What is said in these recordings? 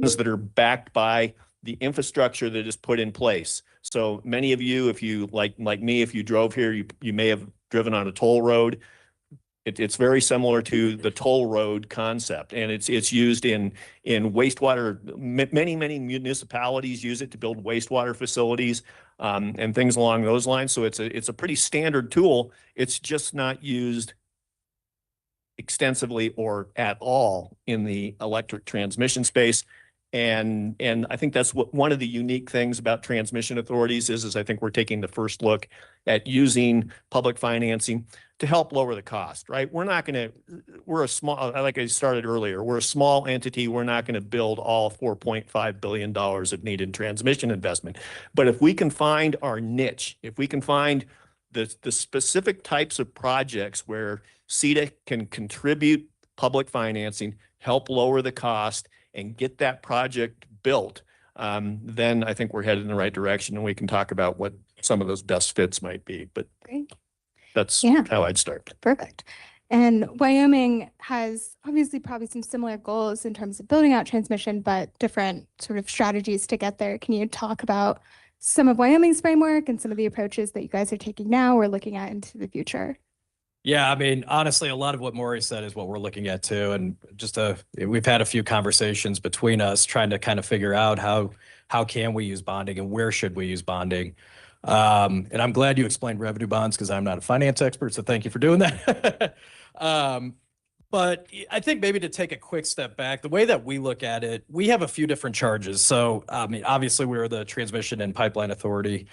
That are backed by the infrastructure that is put in place. So many of you, if you like me, if you drove here, you may have driven on a toll road. It's very similar to the toll road concept, and it's used in wastewater. Many municipalities use it to build wastewater facilities and things along those lines. So it's a pretty standard tool. It's just not used extensively or at all in the electric transmission space. And I think that's what one of the unique things about transmission authorities is I think we're taking the first look at using public financing to help lower the cost, right? We're a small, like I started earlier, we're a small entity. We're not going to build all $4.5 billion of needed transmission investment. But if we can find our niche, if we can find the specific types of projects where CETA can contribute public financing, help lower the cost, and get that project built, then I think we're headed in the right direction, and we can talk about what some of those best fits might be. But great. That's how I'd start. Perfect. And Wyoming has obviously probably some similar goals in terms of building out transmission, but different sort of strategies to get there. Can you talk about some of Wyoming's framework and some of the approaches that you guys are taking now or looking at into the future? Yeah, I mean, honestly, a lot of what Maury said is what we're looking at too. And just we've had a few conversations between us trying to kind of figure out how can we use bonding and where should we use bonding. And I'm glad you explained revenue bonds because I'm not a finance expert, so thank you for doing that. But I think maybe to take a quick step back, the way that we look at it, we have a few different charges. So, I mean, obviously we're the Transmission and Pipeline Authority,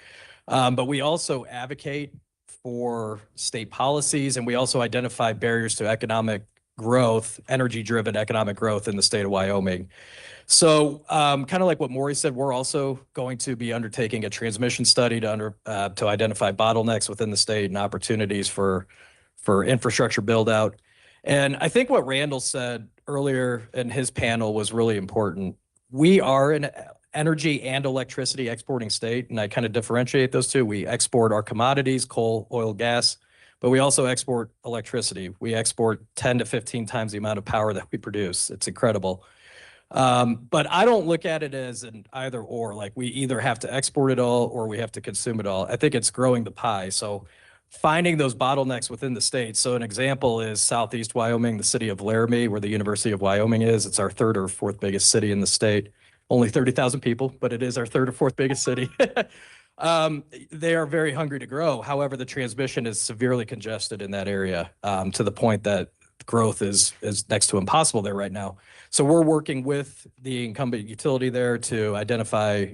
but we also advocate for state policies, and we also identify barriers to economic growth, energy-driven economic growth in the state of Wyoming. So kind of like what Maury said, we're also going to be undertaking a transmission study to identify bottlenecks within the state and opportunities for infrastructure build out. And I think what Randall said earlier in his panel was really important. We are an energy and electricity exporting state, and I kind of differentiate those two. We export our commodities, coal, oil, gas, but we also export electricity. We export 10 to 15 times the amount of power that we produce. It's incredible. But I don't look at it as an either or, like we either have to export it all or we have to consume it all. I think it's growing the pie. So finding those bottlenecks within the state. So an example is Southeast Wyoming, the city of Laramie, where the University of Wyoming is. It's our third or fourth biggest city in the state. Only 30,000 people, but it is our third or fourth biggest city. They are very hungry to grow. However, the transmission is severely congested in that area to the point that growth is next to impossible there right now. So we're working with the incumbent utility there to identify,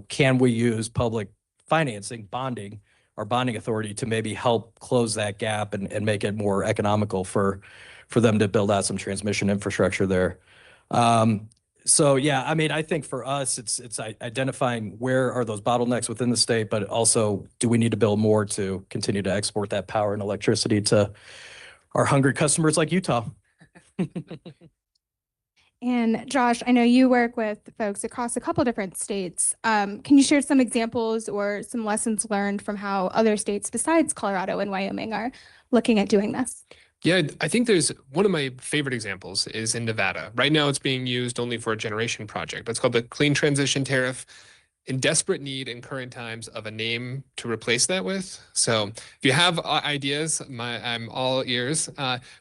can we use public financing, bonding, our bonding authority to maybe help close that gap and make it more economical for them to build out some transmission infrastructure there. So yeah, I mean, I think for us, it's identifying where are those bottlenecks within the state, but also do we need to build more to continue to export that power and electricity to our hungry customers like Utah. And Josh, I know you work with folks across a couple different states. Can you share some examples or some lessons learned from how other states besides Colorado and Wyoming are looking at doing this? Yeah, I think there's one of my favorite examples is in Nevada. Right now, it's being used only for a generation project. It's called the Clean Transition Tariff, in desperate need in current times of a name to replace that with. So if you have ideas, I'm all ears.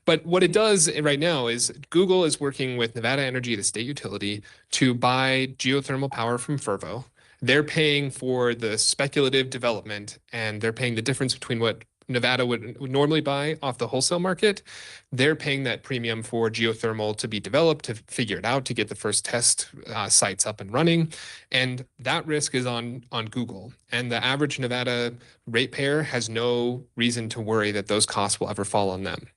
But what it does right now is Google is working with Nevada Energy, the state utility, to buy geothermal power from Fervo. They're paying for the speculative development, and they're paying the difference between what Nevada would normally buy off the wholesale market. They're paying that premium for geothermal to be developed, to figure it out, to get the first test sites up and running. And that risk is on Google. And the average Nevada ratepayer has no reason to worry that those costs will ever fall on them.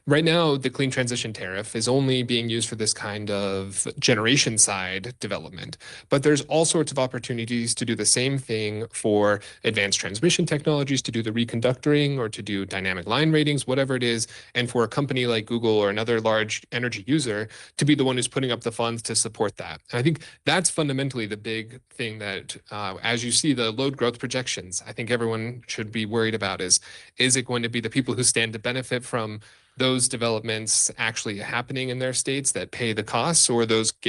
Right now, the Clean Transition Tariff is only being used for this kind of generation side development, but there's all sorts of opportunities to do the same thing for advanced transmission technologies, to do the reconductoring or to do dynamic line ratings, whatever it is, and for a company like Google or another large energy user to be the one who's putting up the funds to support that. And I think that's fundamentally the big thing that, as you see the load growth projections, I think everyone should be worried about is it going to be the people who stand to benefit from those developments actually happening in their states that pay the costs, or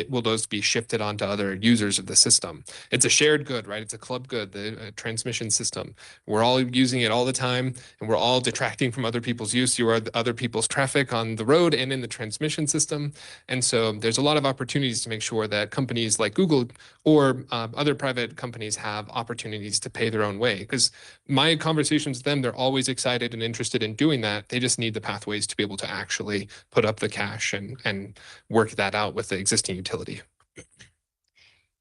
will those be shifted onto other users of the system? It's a shared good, right? It's a club good, the transmission system. We're all using it all the time, and we're all detracting from other people's use. You are other people's traffic on the road and in the transmission system. And so there's a lot of opportunities to make sure that companies like Google or other private companies have opportunities to pay their own way. Because my conversations with them, they're always excited and interested in doing that. They just need the pathways to be able to actually put up the cash and work that out with the existing utility.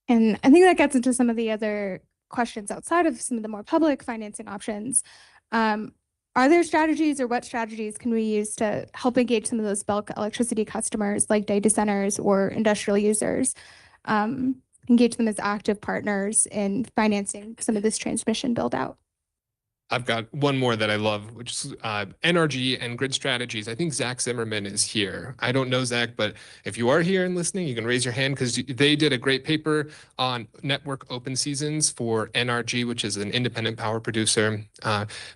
And I think that gets into some of the other questions outside of some of the more public financing options. Are there strategies, or what strategies can we use to help engage some of those bulk electricity customers like data centers or industrial users, engage them as active partners in financing some of this transmission build out? I've got one more that I love, which is NRG and grid strategies. I think Zach Zimmerman is here. I don't know Zach, but if you are here and listening, you can raise your hand, because they did a great paper on network open seasons for NRG, which is an independent power producer.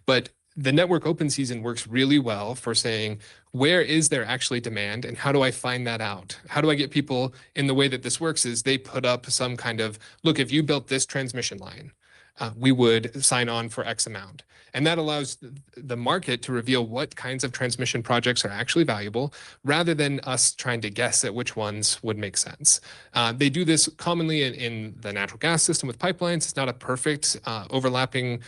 But the network open season works really well for saying, where is there actually demand, and how do I find that out? How do I get people in? The way that this works is they put up some kind of, look, if you built this transmission line, we would sign on for X amount. And that allows the market to reveal what kinds of transmission projects are actually valuable, rather than us trying to guess at which ones would make sense. They do this commonly in the natural gas system with pipelines. It's not a perfect overlapping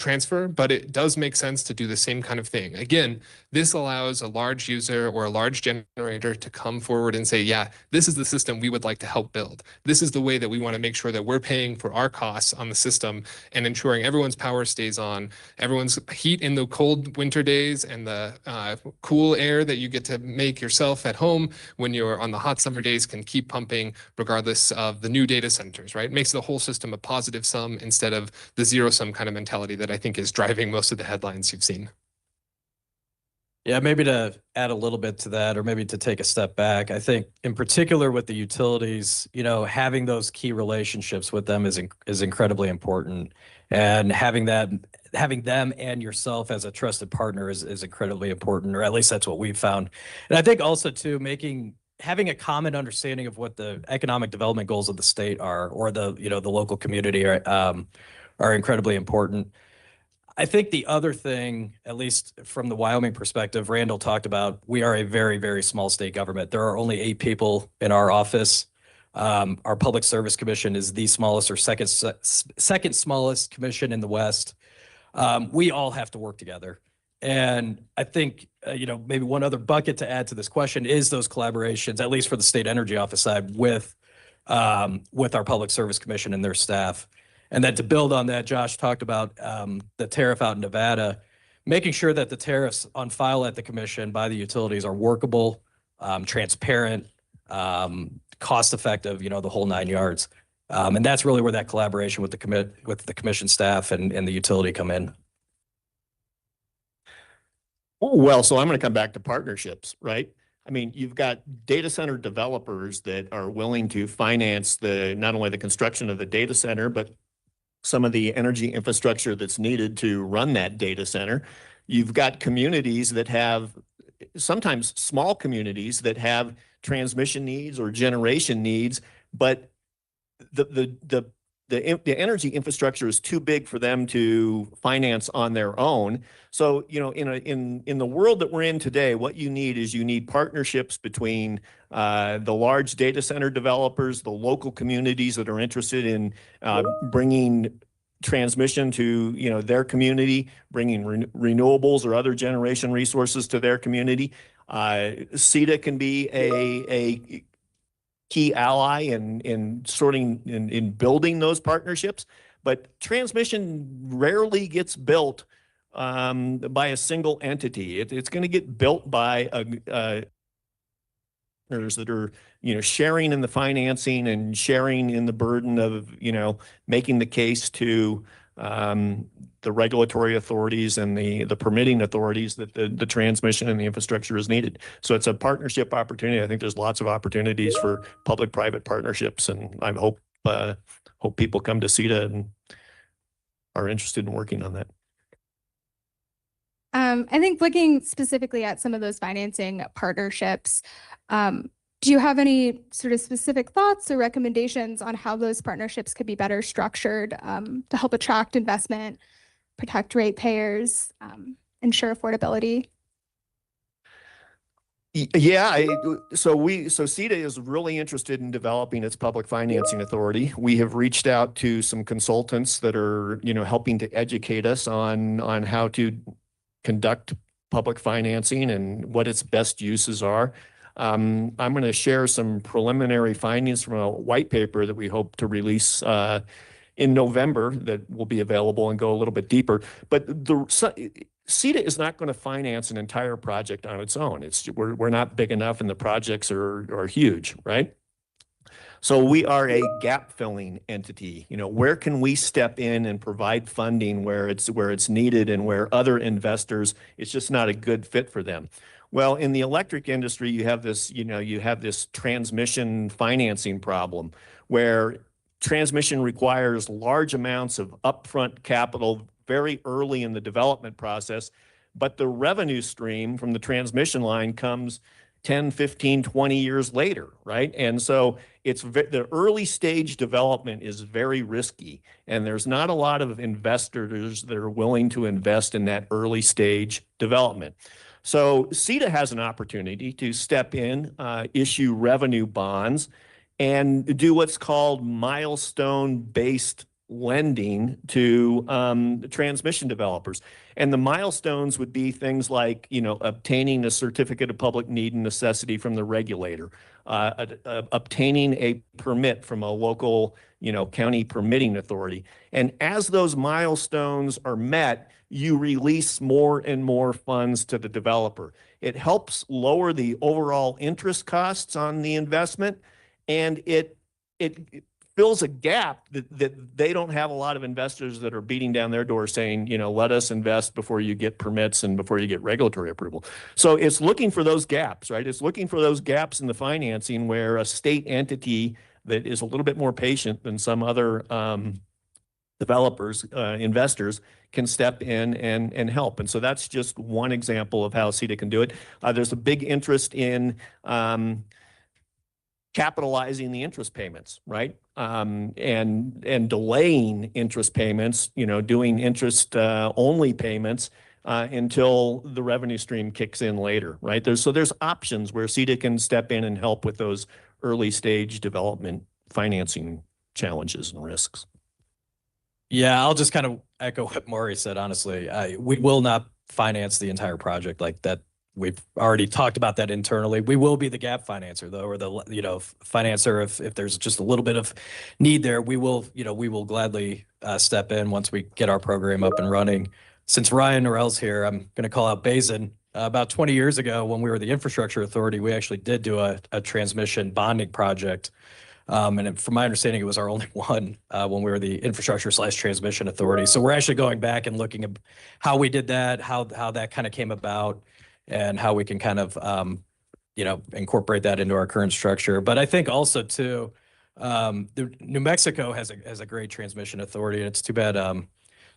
transfer, but it does make sense to do the same kind of thing. Again, this allows a large user or a large generator to come forward and say, yeah, this is the system we would like to help build. This is the way that we want to make sure that we're paying for our costs on the system and ensuring everyone's power stays on, everyone's heat in the cold winter days, and the cool air that you get to make yourself at home when you're on the hot summer days can keep pumping regardless of the new data centers, right? It makes the whole system a positive sum instead of the zero sum kind of mentality that I think is driving most of the headlines you've seen. Yeah, maybe to add a little bit to that, or maybe to take a step back, I think in particular with the utilities, having those key relationships with them is incredibly important, and having them and yourself as a trusted partner is incredibly important, or at least that's what we've found. And I think also too, having a common understanding of what the economic development goals of the state are, or the local community are incredibly important. I think the other thing, at least from the Wyoming perspective, Randall talked about, we are a very, very small state government. There are only 8 people in our office. Our Public Service Commission is the smallest or second smallest commission in the West. We all have to work together. And I think, maybe one other bucket to add to this question is those collaborations, at least for the State Energy Office side, with our Public Service Commission and their staff. And then to build on that, Josh talked about the tariff out in Nevada, making sure that the tariffs on file at the commission by the utilities are workable, transparent, cost effective, the whole 9 yards. And that's really where that collaboration with the commission staff and the utility come in. Oh, well, so I'm going to come back to partnerships, right? I mean, you've got data center developers that are willing to finance not only the construction of the data center, but some of the energy infrastructure that's needed to run that data center. You've got communities that have, sometimes small communities that have transmission needs or generation needs, but the energy infrastructure is too big for them to finance on their own. So, in the world that we're in today, what you need partnerships between the large data center developers, the local communities that are interested in bringing transmission to their community, bringing renewables or other generation resources to their community. CETA can be a key ally in building those partnerships, but transmission rarely gets built by a single entity. It's going to get built by partners that are sharing in the financing and sharing in the burden of making the case to the regulatory authorities and the permitting authorities that the transmission and the infrastructure is needed. So it's a partnership opportunity. I think there's lots of opportunities for public-private partnerships, and I hope people come to CETA and are interested in working on that. I think looking specifically at some of those financing partnerships, do you have any sort of specific thoughts or recommendations on how those partnerships could be better structured to help attract investment, protect ratepayers, ensure affordability? Yeah, so CETA is really interested in developing its public financing authority. We have reached out to some consultants that are, helping to educate us on how to conduct public financing and what its best uses are. I'm going to share some preliminary findings from a white paper that we hope to release in November that will be available and go a little bit deeper. But CETA is not going to finance an entire project on its own. We're not big enough, and the projects are huge, right? So we are a gap filling entity. Where can we step in and provide funding where it's needed and where other investors, it's just not a good fit for them. Well, in the electric industry, you have this transmission financing problem where transmission requires large amounts of upfront capital very early in the development process, but the revenue stream from the transmission line comes 10, 15, 20 years later, right? And so the early stage development is very risky, and there's not a lot of investors that are willing to invest in that early stage development. So CETA has an opportunity to step in, issue revenue bonds, and do what's called milestone-based lending to transmission developers. And the milestones would be things like, obtaining a certificate of public need and necessity from the regulator, obtaining a permit from a local, county permitting authority. And as those milestones are met, you release more and more funds to the developer. It helps lower the overall interest costs on the investment, and it fills a gap that they don't have a lot of investors that are beating down their door saying, let us invest before you get permits and before you get regulatory approval. So it's looking for those gaps, right? It's looking for those gaps in the financing where a state entity that is a little bit more patient than some other developers, investors, can step in and help. And so that's just one example of how CETA can do it. There's a big interest in capitalizing the interest payments, right? And delaying interest payments, doing interest only payments until the revenue stream kicks in later, right? There's options where CETA can step in and help with those early stage development financing challenges and risks. Yeah, I'll just kind of echo what Maury said, honestly. We will not finance the entire project like that. We've already talked about that internally. We will be the gap financer, though, or the financer if there's just a little bit of need there. We will gladly step in once we get our program up and running. Since Ryan Norell's here, I'm going to call out Basin. About 20 years ago, when we were the infrastructure authority, we actually did do a transmission bonding project. And from my understanding, it was our only one when we were the infrastructure/transmission authority. So we're actually going back and looking at how we did that, how that kind of came about, and how we can kind of, incorporate that into our current structure. But I think also too, New Mexico has a great transmission authority, and it's too bad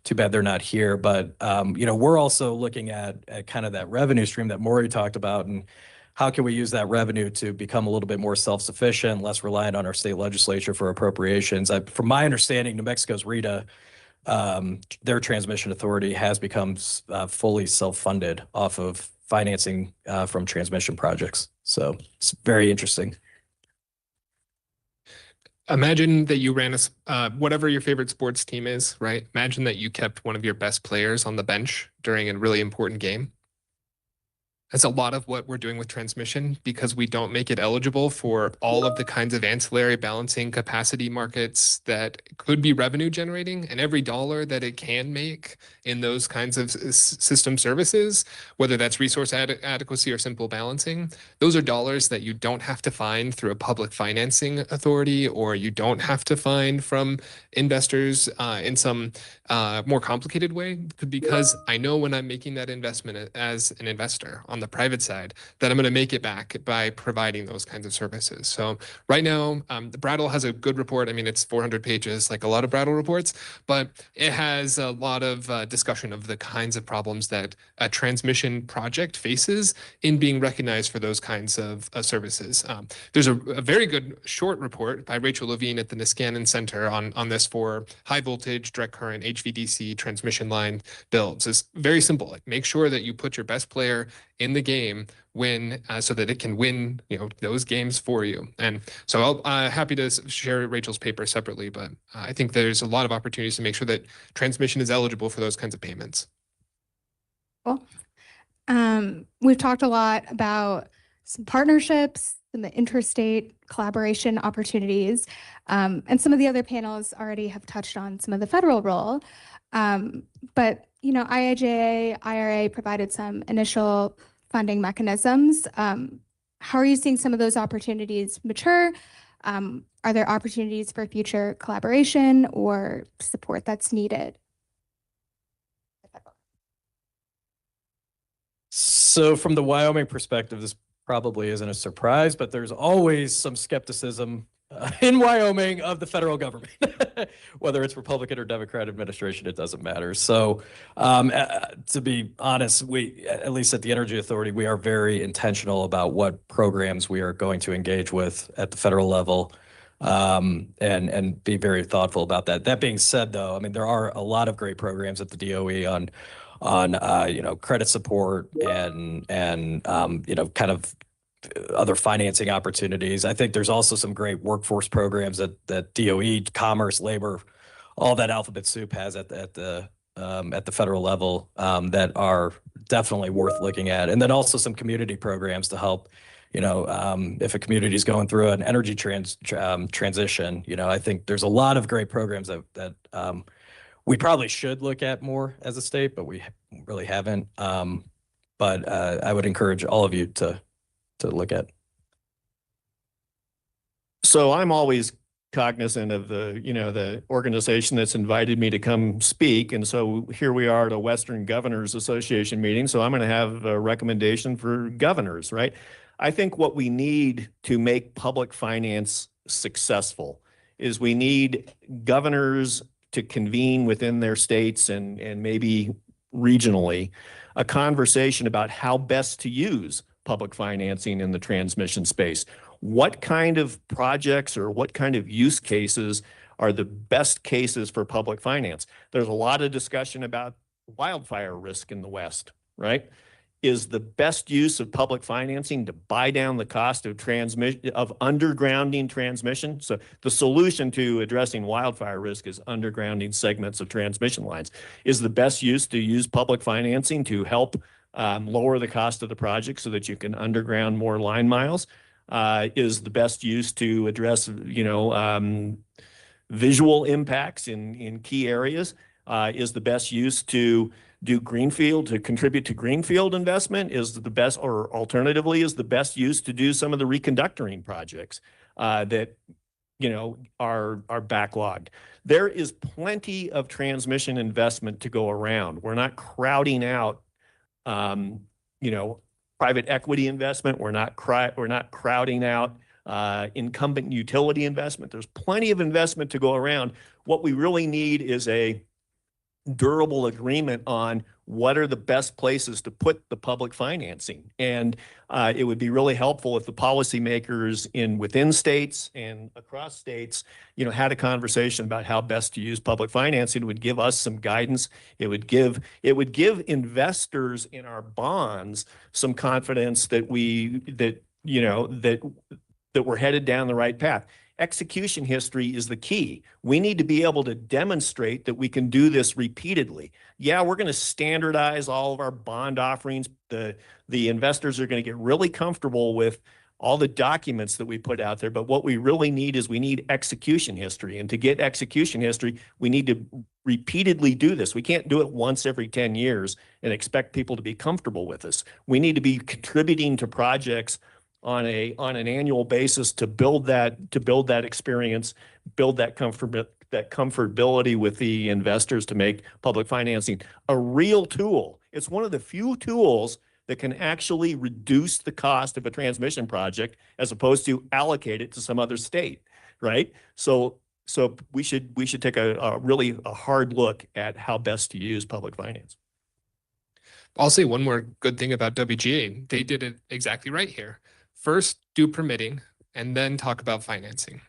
they're not here. But we're also looking at kind of that revenue stream that Maury talked about, and how can we use that revenue to become a little bit more self-sufficient, less reliant on our state legislature for appropriations. From my understanding, New Mexico's RETA, their transmission authority has become fully self-funded off of financing from transmission projects. So it's very interesting. Imagine that you ran whatever your favorite sports team is, right? Imagine that you kept one of your best players on the bench during a really important game. That's a lot of what we're doing with transmission because we don't make it eligible for all of the kinds of ancillary balancing capacity markets that could be revenue generating. And every dollar that it can make in those kinds of system services, whether that's resource adequacy or simple balancing, those are dollars that you don't have to find through a public financing authority, or you don't have to find from investors in some more complicated way, because I know when I'm making that investment as an investor on the private side that I'm going to make it back by providing those kinds of services. So right now, the Brattle has a good report. I mean, it's 400 pages, like a lot of Brattle reports, but it has a lot of discussion of the kinds of problems that a transmission project faces in being recognized for those kinds of services. There's a very good short report by Rachel Levine at the Niskanen Center on this for high voltage, direct current, HVDC transmission line builds. It's very simple. Like, make sure that you put your best player in the game so that it can win, those games for you. And so I'm happy to share Rachel's paper separately, but I think there's a lot of opportunities to make sure that transmission is eligible for those kinds of payments. Cool. We've talked a lot about some partnerships and the interstate collaboration opportunities. And some of the other panels already have touched on some of the federal role. But, IIJA, IRA provided some initial funding mechanisms. How are you seeing some of those opportunities mature? Are there opportunities for future collaboration or support that's needed? So from the Wyoming perspective, this probably isn't a surprise, but there's always some skepticism in Wyoming of the federal government, whether it's Republican or Democrat administration, it doesn't matter. So to be honest, we, at least at the Energy Authority, we are very intentional about what programs we are going to engage with at the federal level, and be very thoughtful about that. That being said, though, I mean, there are a lot of great programs at the DOE on credit support and kind of other financing opportunities. I think there's also some great workforce programs that DOE, commerce, labor, all that alphabet soup has at the federal level that are definitely worth looking at. And then also some community programs to help, if a community is going through an energy transition, I think there's a lot of great programs that we probably should look at more as a state, but we really haven't. But I would encourage all of you to look at. So I'm always cognizant of the organization that's invited me to come speak. And so here we are at a Western Governors Association meeting. So I'm going to have a recommendation for governors, right? I think what we need to make public finance successful is we need governors to convene within their states and maybe regionally a conversation about how best to use public financing in the transmission space. What kind of projects or what kind of use cases are the best cases for public finance? There's a lot of discussion about wildfire risk in the West, right? Is the best use of public financing to buy down the cost of undergrounding transmission? So the solution to addressing wildfire risk is undergrounding segments of transmission lines. Is the best use to use public financing to help lower the cost of the project so that you can underground more line miles? Is the best use to address, visual impacts in key areas? Is the best use to do greenfield, to contribute to greenfield investment? Is the best, or alternatively, is the best use to do some of the reconductoring projects that are backlogged? There is plenty of transmission investment to go around. We're not crowding out private equity investment. We're not crowding out incumbent utility investment. There's plenty of investment to go around. What we really need is a durable agreement on what are the best places to put the public financing. And it would be really helpful if the policymakers within states and across states, had a conversation about how best to use public financing. It would give us some guidance. It would give investors in our bonds some confidence that we're headed down the right path. execution history is the key. We need to be able to demonstrate that we can do this repeatedly. Yeah, we're going to standardize all of our bond offerings. The investors are going to get really comfortable with all the documents that we put out there. But what we really need is we need execution history. And to get execution history, we need to repeatedly do this. We can't do it once every 10 years and expect people to be comfortable with us. We need to be contributing to projects on an annual basis to build that experience, build that comfortability with the investors to make public financing a real tool. It's one of the few tools that can actually reduce the cost of a transmission project as opposed to allocate it to some other state, right? So we should take a really hard look at how best to use public finance. I'll say one more good thing about WGA. They did it exactly right here. First, do permitting and then talk about financing.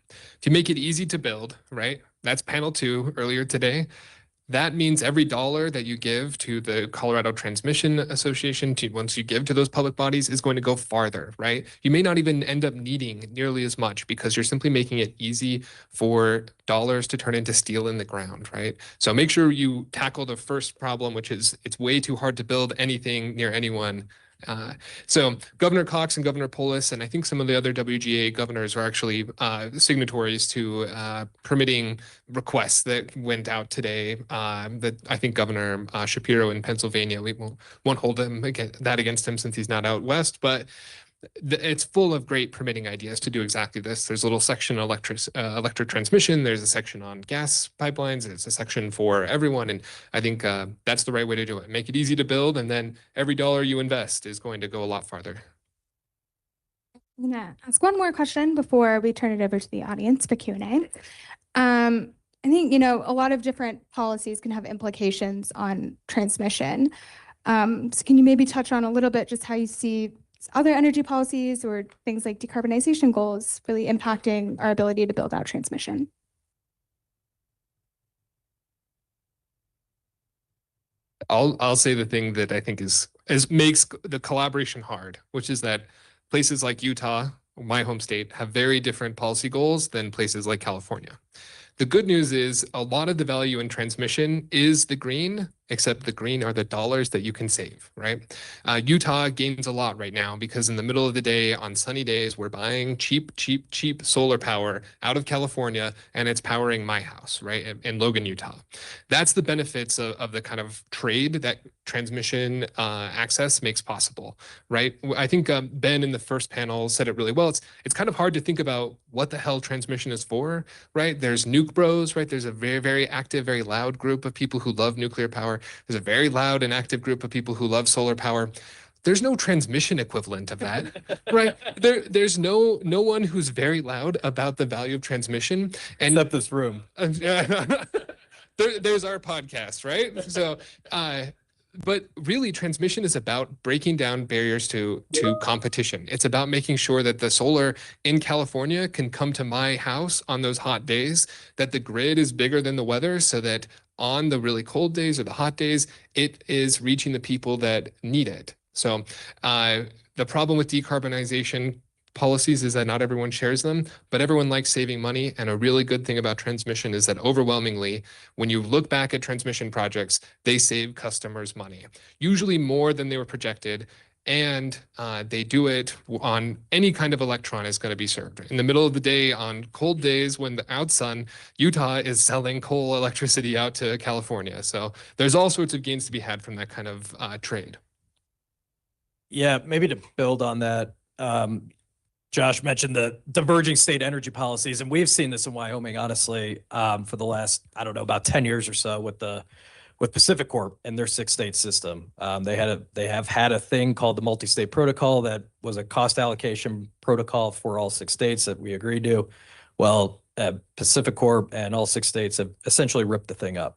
To make it easy to build, right? That's panel 2 earlier today. That means every dollar that you give to the Colorado Transmission Association, once you give to those public bodies, is going to go farther, right? You may not even end up needing nearly as much because you're simply making it easy for dollars to turn into steel in the ground, right? So make sure you tackle the first problem, which is it's way too hard to build anything near anyone. So Governor Cox and Governor Polis, and I think some of the other WGA governors are actually signatories to permitting requests that went out today. That I think Governor Shapiro in Pennsylvania, we won't hold that against him since he's not out west, but it's full of great permitting ideas to do exactly this. There's a little section on electric transmission. There's a section on gas pipelines. There's a section for everyone. And I think that's the right way to do it. Make it easy to build. And then every dollar you invest is going to go a lot farther. I'm gonna ask one more question before we turn it over to the audience for Q&A. I think, a lot of different policies can have implications on transmission. So can you maybe touch on a little bit just how you see other energy policies or things like decarbonization goals really impacting our ability to build out transmission? I'll say the thing that I think is makes the collaboration hard, which is that places like Utah, my home state, have very different policy goals than places like California. The good news is a lot of the value in transmission is the green, except the green are the dollars that you can save, right? Utah gains a lot right now because in the middle of the day, on sunny days, we're buying cheap solar power out of California, and it's powering my house, right, in Logan, Utah. That's the benefits of the kind of trade that transmission access makes possible, right? I think Ben in the first panel said it really well. It's kind of hard to think about what the hell transmission is for, right? There's nuke bros, right? There's a very, very active, very loud group of people who love nuclear power. There's a very loud and active group of people who love solar power. There's no transmission equivalent of that, right? There's no one who's very loud about the value of transmission. And Except this room. there's our podcast, right? So, but really transmission is about breaking down barriers to competition. It's about making sure that the solar in California can come to my house on those hot days, that the grid is bigger than the weather so that on the really cold days or the hot days, it is reaching the people that need it. So the problem with decarbonization policies is that not everyone shares them, but everyone likes saving money. And a really good thing about transmission is that overwhelmingly, when you look back at transmission projects, they save customers money, usually more than they were projected. And they do it on any kind of electron is going to be served. In the middle of the day, on cold days when the out sun, Utah is selling coal electricity out to California. So there's all sorts of gains to be had from that kind of trade. Yeah, maybe to build on that, Josh mentioned the diverging state energy policies, and we've seen this in Wyoming, honestly, for the last, I don't know, about 10 years or so with Pacific Corp and their 6-state system. They have had a thing called the multi-state protocol that was a cost allocation protocol for all 6 states that we agreed to. Well, Pacific Corp and all 6 states have essentially ripped the thing up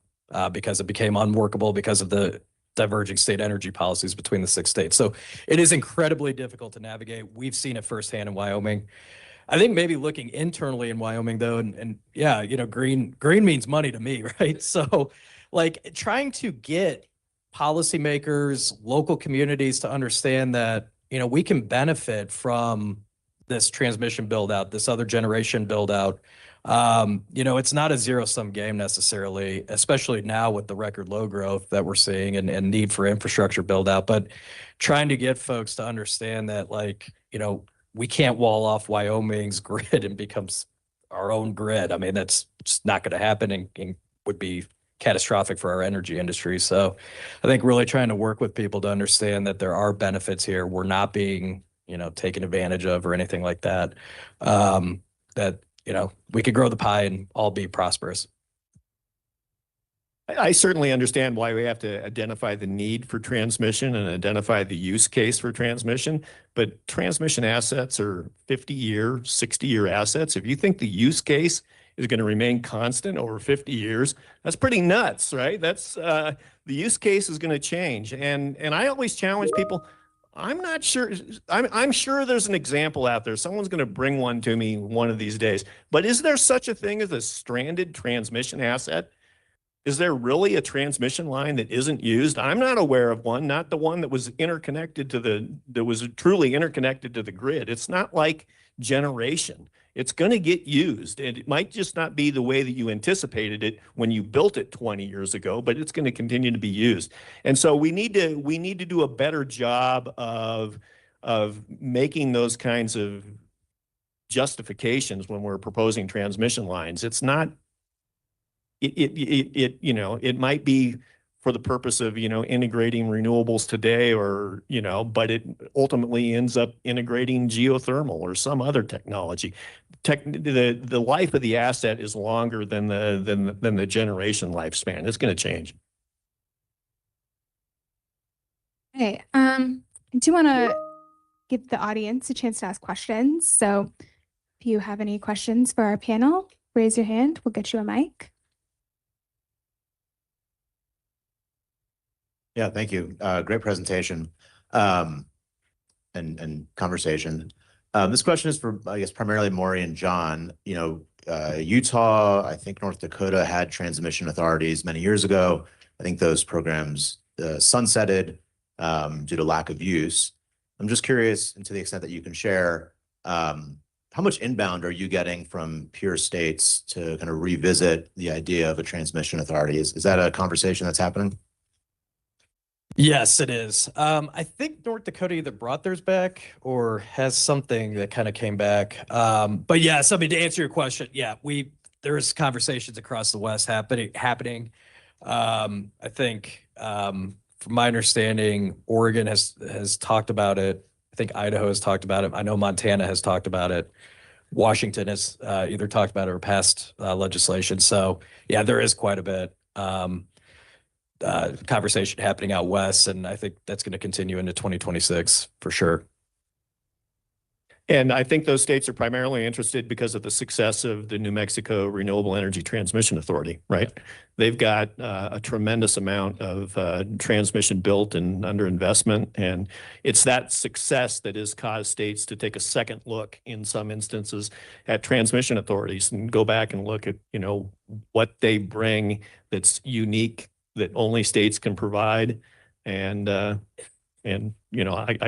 because it became unworkable because of the diverging state energy policies between the 6 states. So it is incredibly difficult to navigate. We've seen it firsthand in Wyoming. I think maybe looking internally in Wyoming though, and yeah, green means money to me, right? So like trying to get policymakers, local communities to understand that, we can benefit from this transmission build out, this other generation build out. It's not a zero-sum game necessarily, especially now with the record low growth that we're seeing and need for infrastructure build out. But trying to get folks to understand that, we can't wall off Wyoming's grid and becomes our own grid. I mean, that's just not going to happen and would be catastrophic for our energy industry. So I think really trying to work with people to understand that there are benefits here. We're not being, taken advantage of or anything like that. That, we could grow the pie and all be prosperous. I certainly understand why we have to identify the need for transmission and identify the use case for transmission, but transmission assets are 50-year, 60-year assets. If you think the use case is going to remain constant over 50 years, that's pretty nuts, right? That's the use case is going to change. And I always challenge people. I'm not sure. I'm sure there's an example out there. Someone's going to bring one to me one of these days. But is there such a thing as a stranded transmission asset? Is there really a transmission line that isn't used? I'm not aware of one, not the one that was interconnected that was truly interconnected to the grid. It's not like generation. It's going to get used, and it might just not be the way that you anticipated it when you built it 20 years ago, but it's going to continue to be used. And so we need to do a better job of making those kinds of justifications when we're proposing transmission lines. It's not. It might be for the purpose of, integrating renewables today or, but it ultimately ends up integrating geothermal or some other technology. The life of the asset is longer than the generation lifespan. It's going to change. Okay. I do want to give the audience a chance to ask questions. So if you have any questions for our panel, raise your hand. We'll get you a mic. Yeah, thank you. Great presentation and conversation. This question is for, I guess, primarily Maury and John. Utah, I think North Dakota had transmission authorities many years ago. I think those programs sunsetted due to lack of use. I'm just curious, and to the extent that you can share, how much inbound are you getting from peer states to kind of revisit the idea of a transmission authority? Is that a conversation that's happening? Yes, it is. I think North Dakota either brought theirs back or has something that kind of came back. But yes, I mean, to answer your question, yeah, there's conversations across the West happening. I think, from my understanding, Oregon has talked about it. I think Idaho has talked about it. I know Montana has talked about it. Washington has either talked about it or passed legislation. So yeah, there is quite a bit. Conversation happening out west, and I think that's going to continue into 2026 for sure. And I think those states are primarily interested because of the success of the New Mexico Renewable Energy Transmission Authority, right? They've got a tremendous amount of transmission built and under investment. And it's that success that has caused states to take a second look in some instances at transmission authorities and go back and look at, what they bring that's unique that only states can provide. And I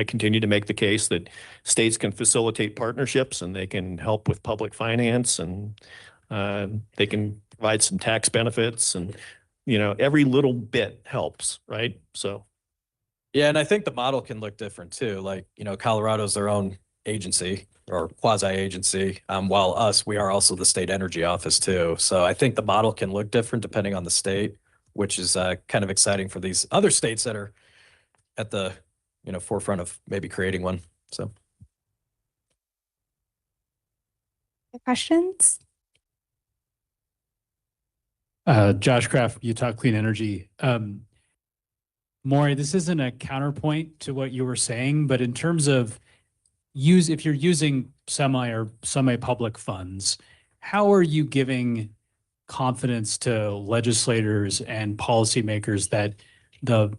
continue to make the case that states can facilitate partnerships and they can help with public finance and they can provide some tax benefits and, every little bit helps, right? So. Yeah, and I think the model can look different too. Like, Colorado's their own agency or quasi-agency, while we are also the state energy office too. So I think the model can look different depending on the state, which is kind of exciting for these other states that are at the forefront of maybe creating one. So, Questions? Josh Kraft, Utah Clean Energy. Maury, this isn't a counterpoint to what you were saying, but in terms of if you're using semi-public funds, how are you giving confidence to legislators and policymakers that the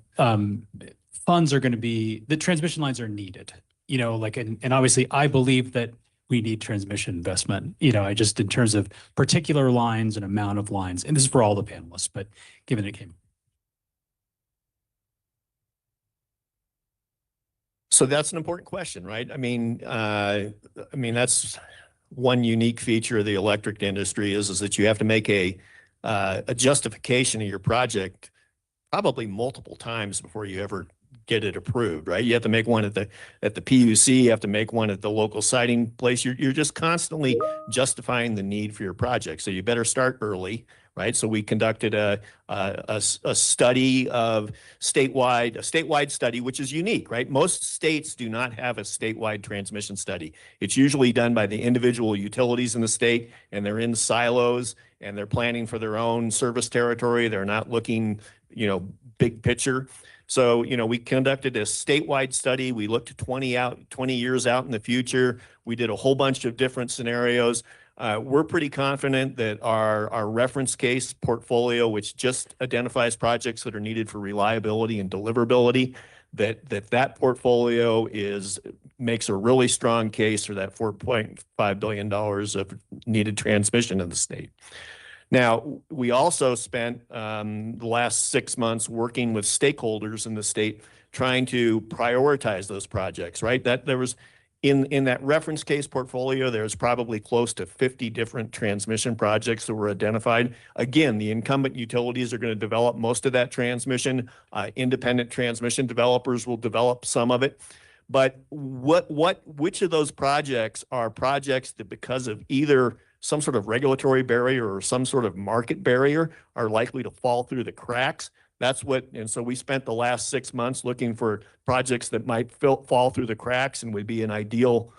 funds are going to be, the transmission lines are needed, and obviously I believe that we need transmission investment, I just, in terms of particular lines and amount of lines, and this is for all the panelists, but given it came. So that's an important question, right? I mean, that's one unique feature of the electric industry is that you have to make a justification of your project probably multiple times before you ever get it approved, right? You have to make one at the PUC, you have to make one at the local siting place. You're just constantly justifying the need for your project. So you better start early, right? So we conducted a study of a statewide study, which is unique, right? Most states do not have a statewide transmission study. It's usually done by the individual utilities in the state, and they're in silos and they're planning for their own service territory. They're not looking, big picture. So, we conducted a statewide study. We looked 20 years out in the future. We did a whole bunch of different scenarios. We're pretty confident that our reference case portfolio, which just identifies projects that are needed for reliability and deliverability, that portfolio makes a really strong case for that $4.5 billion of needed transmission in the state. Now, we also spent the last 6 months working with stakeholders in the state trying to prioritize those projects, right? That there was in that reference case portfolio, there's probably close to 50 different transmission projects that were identified. Again, the incumbent utilities are going to develop most of that transmission. Independent transmission developers will develop some of it. But which of those projects are projects that, because of either some sort of regulatory barrier or some sort of market barrier, are likely to fall through the cracks? And so we spent the last 6 months looking for projects that might fall through the cracks and would be an ideal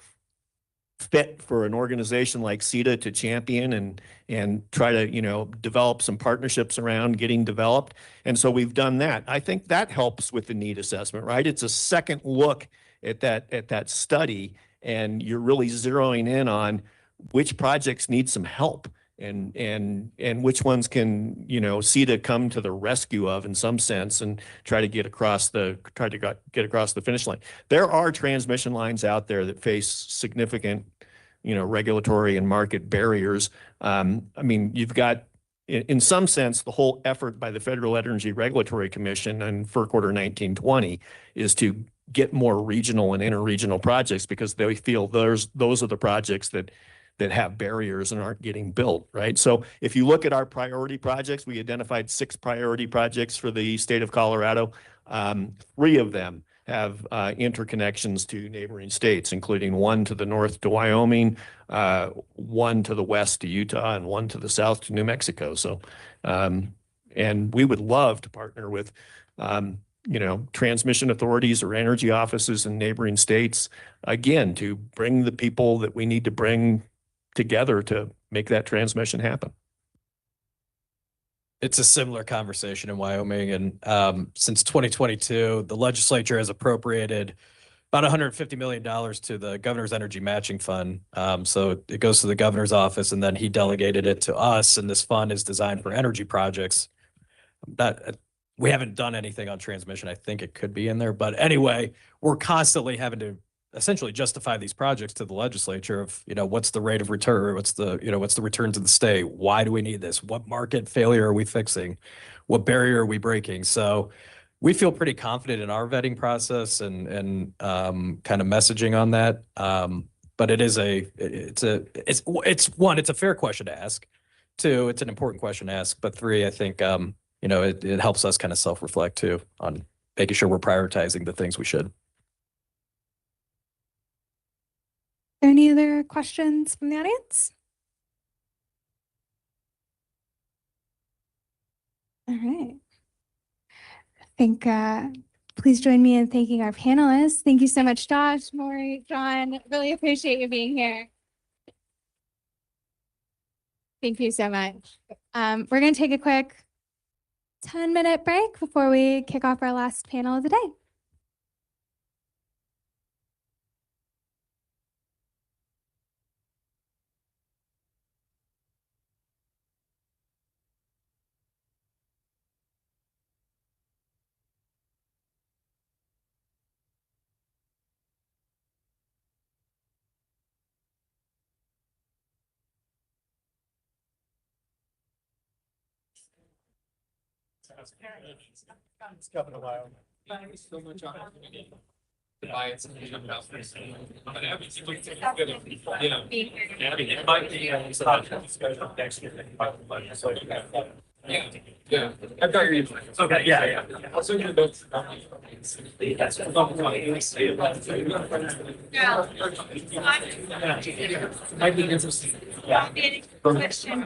fit for an organization like CETA to champion and try to, develop some partnerships around getting developed. And so we've done that. I think that helps with the need assessment, right? It's a second look at that study, and you're really zeroing in on which projects need some help and which ones can, CETA come to the rescue of in some sense and try to get across the finish line. There are transmission lines out there that face significant, regulatory and market barriers. You've got, in some sense, the whole effort by the Federal Energy Regulatory Commission and FERC Order 1920 is to get more regional and interregional projects because they feel those are the projects that have barriers and aren't getting built, right? So if you look at our priority projects, we identified 6 priority projects for the state of Colorado. 3 of them have interconnections to neighboring states, including one to the north to Wyoming, one to the west to Utah, and one to the south to New Mexico. So, and we would love to partner with, transmission authorities or energy offices in neighboring states, again, to bring the people that we need to bring together to make that transmission happen. It's a similar conversation in Wyoming. And since 2022, the legislature has appropriated about $150 million to the governor's energy matching fund. So it goes to the governor's office, and then he delegated it to us. And this fund is designed for energy projects. We haven't done anything on transmission. I think it could be in there. But anyway, we're constantly having to essentially justify these projects to the legislature of, what's the rate of return? What's the return to the state? Why do we need this? What market failure are we fixing? What barrier are we breaking? So we feel pretty confident in our vetting process and kind of messaging on that. But it's a fair question to ask. 2, it's an important question to ask. But 3, I think, it helps us kind of self-reflect too on making sure we're prioritizing the things we should. Are there any other questions from the audience? All right. I think please join me in thanking our panelists. Thank you so much, Josh, Maury, John. Really appreciate you being here. Thank you so much. We're going to take a quick 10-minute break before we kick off our last panel of the day. It's coming a while. Thanks so much. to buy it. But everything looks good, you know. It might be next year. Yeah, I've got your email. Okay, yeah. I'll send you those. Might be interesting. Question.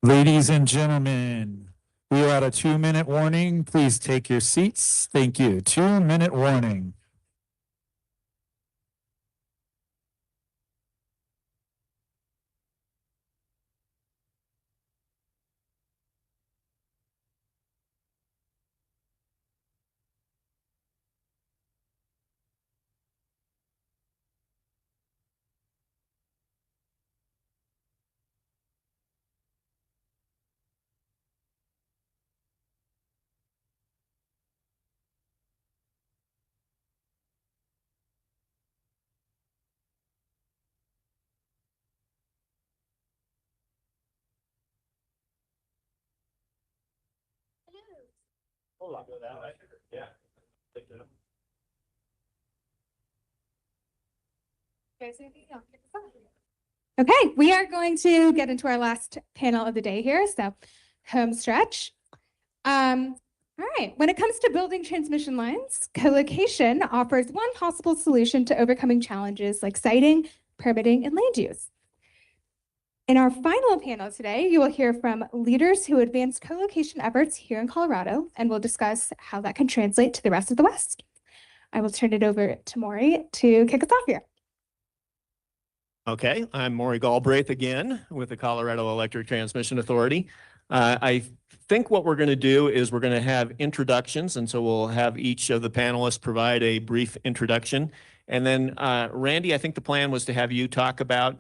Ladies and gentlemen, we are at a 2-minute warning. Please take your seats. Thank you. 2-minute warning. Okay, we are going to get into our last panel of the day here, so home stretch. All right, when it comes to building transmission lines, colocation offers one possible solution to overcoming challenges like siting, permitting, and land use. In our final panel today, you will hear from leaders who advance co-location efforts here in Colorado, and we'll discuss how that can translate to the rest of the West. I will turn it over to Maury to kick us off here. Okay, I'm Maury Galbraith again with the Colorado Electric Transmission Authority. I think what we're going to do is we're going to have introductions, and so we'll have each of the panelists provide a brief introduction. And then Randy, I think the plan was to have you talk about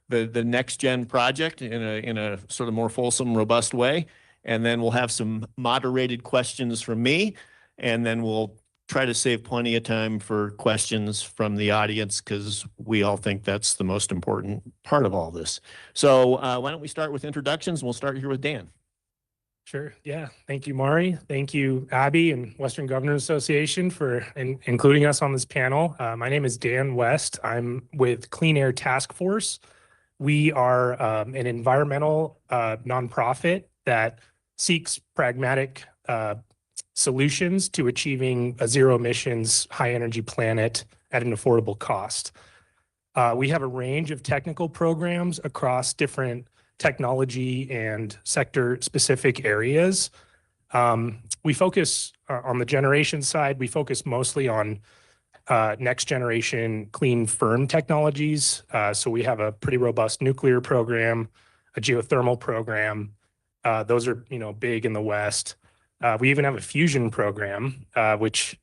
the next gen project in a sort of more fulsome, robust way. And then we'll have some moderated questions from me, and then we'll try to save plenty of time for questions from the audience because we all think that's the most important part of all this. So why don't we start with introductions? We'll start here with Dan. Sure. Yeah. Thank you, Maury. Thank you, Abby and Western Governors Association for including us on this panel. My name is Dan West. I'm with Clean Air Task Force. We are an environmental nonprofit that seeks pragmatic solutions to achieving a zero emissions, high energy planet at an affordable cost. We have a range of technical programs across different technology and sector specific areas. We focus on the generation side, we focus mostly on next generation clean firm technologies. So we have a pretty robust nuclear program, a geothermal program. Those are, big in the West. We even have a fusion program, which,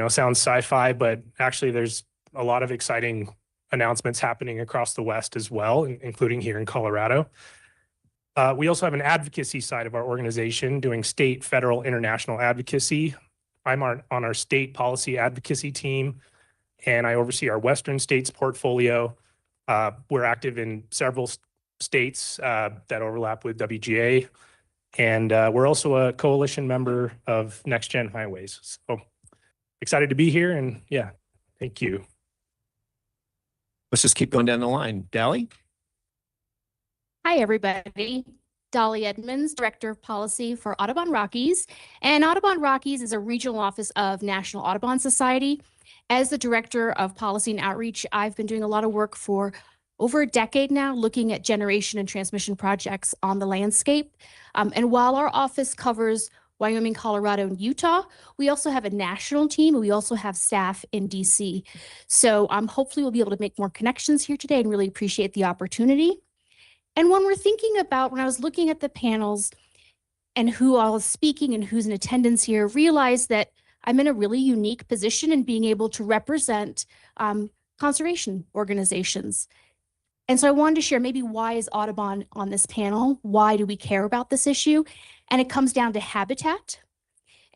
sounds sci-fi, but actually there's a lot of exciting announcements happening across the West as well, including here in Colorado. We also have an advocacy side of our organization doing state, federal, international advocacy. I'm on our state policy advocacy team, and I oversee our Western states portfolio. We're active in several states that overlap with WGA. And we're also a coalition member of Next Gen Highways. So excited to be here, and yeah, thank you. Let's just keep going down the line. Dally? Hi, everybody. Dolly Edmonds, Director of Policy for Audubon Rockies. And Audubon Rockies is a regional office of National Audubon Society. As the Director of Policy and Outreach, I've been doing a lot of work for over a decade now, looking at generation and transmission projects on the landscape. And while our office covers Wyoming, Colorado, and Utah, we also have a national team, and we also have staff in DC. So hopefully we'll be able to make more connections here today and really appreciate the opportunity. And when I was looking at the panels and who all is speaking and who's in attendance here, realized that I'm in a really unique position in being able to represent conservation organizations. And so I wanted to share maybe why is Audubon on this panel? Why do we care about this issue? And it comes down to habitat.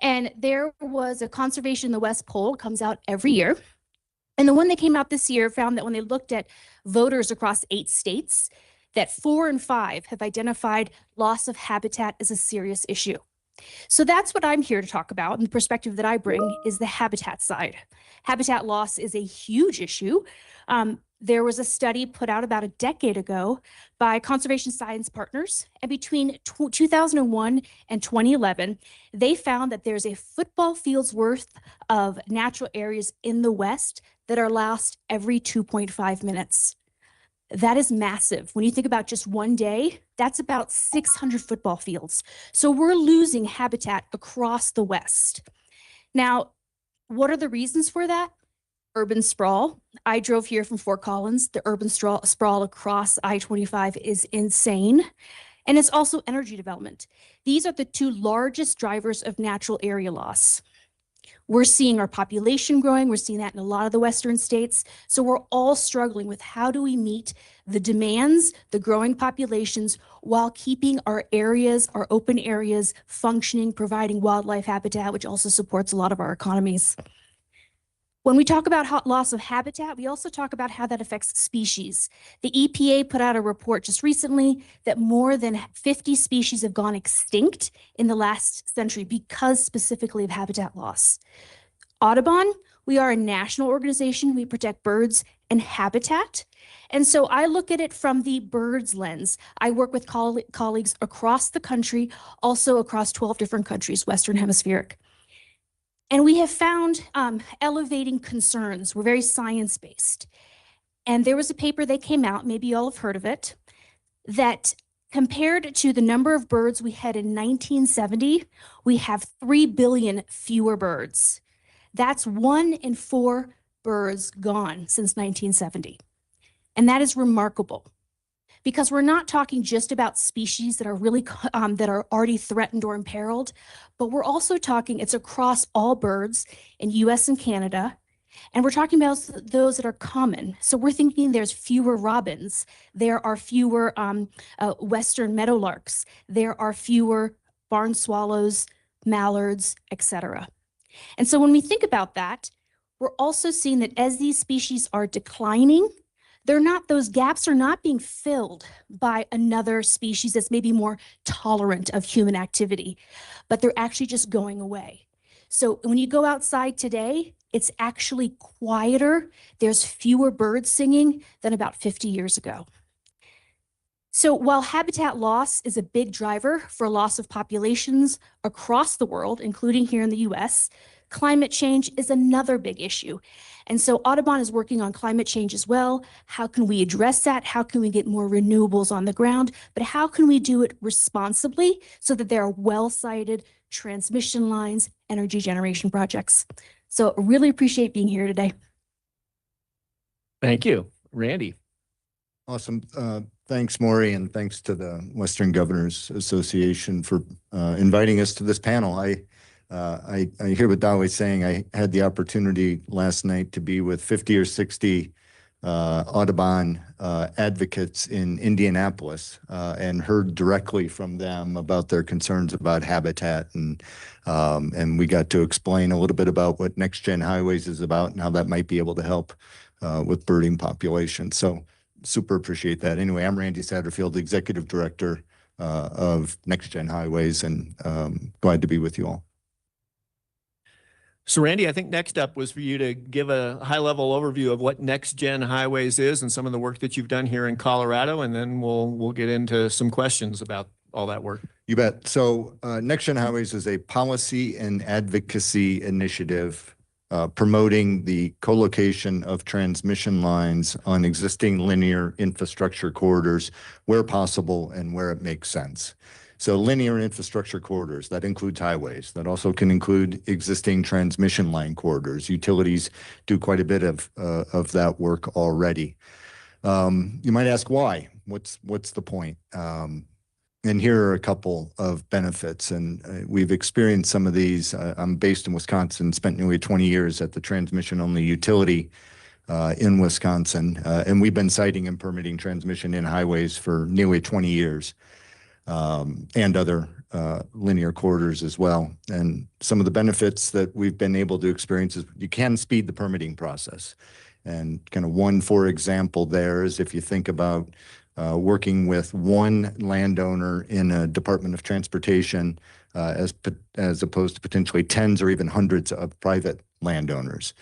And there was a Conservation in the West poll, it comes out every year. And the one that came out this year found that when they looked at voters across 8 states, that 4 and 5 have identified loss of habitat as a serious issue. So that's what I'm here to talk about. And the perspective that I bring is the habitat side. Habitat loss is a huge issue. There was a study put out about a decade ago by Conservation Science Partners, and between 2001 and 2011, they found that there's a football field's worth of natural areas in the West that are lost every 2.5 minutes. That is massive. When you think about just one day, that's about 600 football fields. So we're losing habitat across the West. Now, what are the reasons for that? Urban sprawl. I drove here from Fort Collins. The urban sprawl across I-25 is insane. And it's also energy development. These are the two largest drivers of natural area loss. We're seeing our population growing. We're seeing that in a lot of the Western states. So we're all struggling with how do we meet the demands, the growing populations, while keeping our areas, our open areas functioning, providing wildlife habitat, which also supports a lot of our economies. When we talk about loss of habitat, we also talk about how that affects species. The EPA put out a report just recently that more than 50 species have gone extinct in the last century because specifically of habitat loss. Audubon, we are a national organization. We protect birds and habitat. And so I look at it from the birds lens. I work with colleagues across the country, also across 12 different countries, Western Hemispheric. And we have found elevating concerns. We're very science-based. And there was a paper that came out, maybe you all have heard of it, that compared to the number of birds we had in 1970, we have 3 billion fewer birds. That's 1 in 4 birds gone since 1970. And that is remarkable. Because we're not talking just about species that are really that are already threatened or imperiled, but we're also talking it's across all birds in US and Canada, and we're talking about those that are common. So we're thinking there's fewer robins, there are fewer western meadowlarks, there are fewer barn swallows, mallards, etc. And so when we think about that, we're also seeing that as these species are declining, those gaps are not being filled by another species that's maybe more tolerant of human activity, but they're actually just going away. So when you go outside today, it's actually quieter. There's fewer birds singing than about 50 years ago. So while habitat loss is a big driver for loss of populations across the world, including here in the US, climate change is another big issue. And so Audubon is working on climate change as well. How can we address that? How can we get more renewables on the ground? But how can we do it responsibly so that there are well-sited transmission lines, energy generation projects? So really appreciate being here today. Thank you. Randy. Awesome. Thanks, Maury, and thanks to the Western Governors Association for inviting us to this panel. I hear what Dolly's saying. I had the opportunity last night to be with 50 or 60 Audubon advocates in Indianapolis and heard directly from them about their concerns about habitat, and we got to explain a little bit about what Next Gen Highways is about and how that might be able to help with birding population. So super appreciate that. Anyway, I'm Randy Satterfield, Executive Director of Next Gen Highways, and glad to be with you all. So Randy, I think next up was for you to give a high-level overview of what Next Gen Highways is and some of the work that you've done here in Colorado, and then we'll get into some questions about all that work. You bet. So Next Gen Highways is a policy and advocacy initiative promoting the colocation of transmission lines on existing linear infrastructure corridors where possible and where it makes sense. So linear infrastructure corridors, that includes highways. That also can include existing transmission line corridors. Utilities do quite a bit of that work already. You might ask why? What's the point? And here are a couple of benefits, and we've experienced some of these. I'm based in Wisconsin, spent nearly 20 years at the transmission-only utility in Wisconsin, and we've been siting and permitting transmission in highways for nearly 20 years. And other linear corridors as well. And some of the benefits that we've been able to experience is you can speed the permitting process. And kind of one, for example, there is if you think about working with one landowner in a Department of Transportation as opposed to potentially tens or even hundreds of private landowners.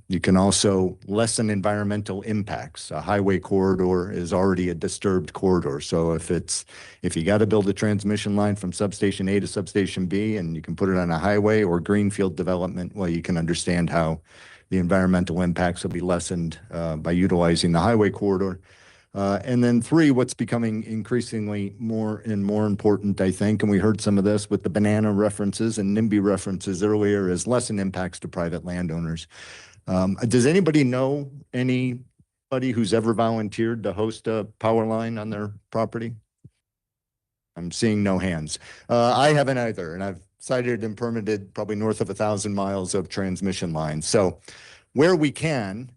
You can also lessen environmental impacts. A highway corridor is already a disturbed corridor. So if you got to build a transmission line from substation A to substation B and you can put it on a highway or greenfield development, well, you can understand how the environmental impacts will be lessened by utilizing the highway corridor. And then three, what's becoming increasingly more and more important, I think, and we heard some of this with the banana references and NIMBY references earlier, is lessen impacts to private landowners. Does anybody know anybody who's ever volunteered to host a power line on their property? I'm seeing no hands. I haven't either, and I've sited and permitted probably north of 1,000 miles of transmission lines. So where we can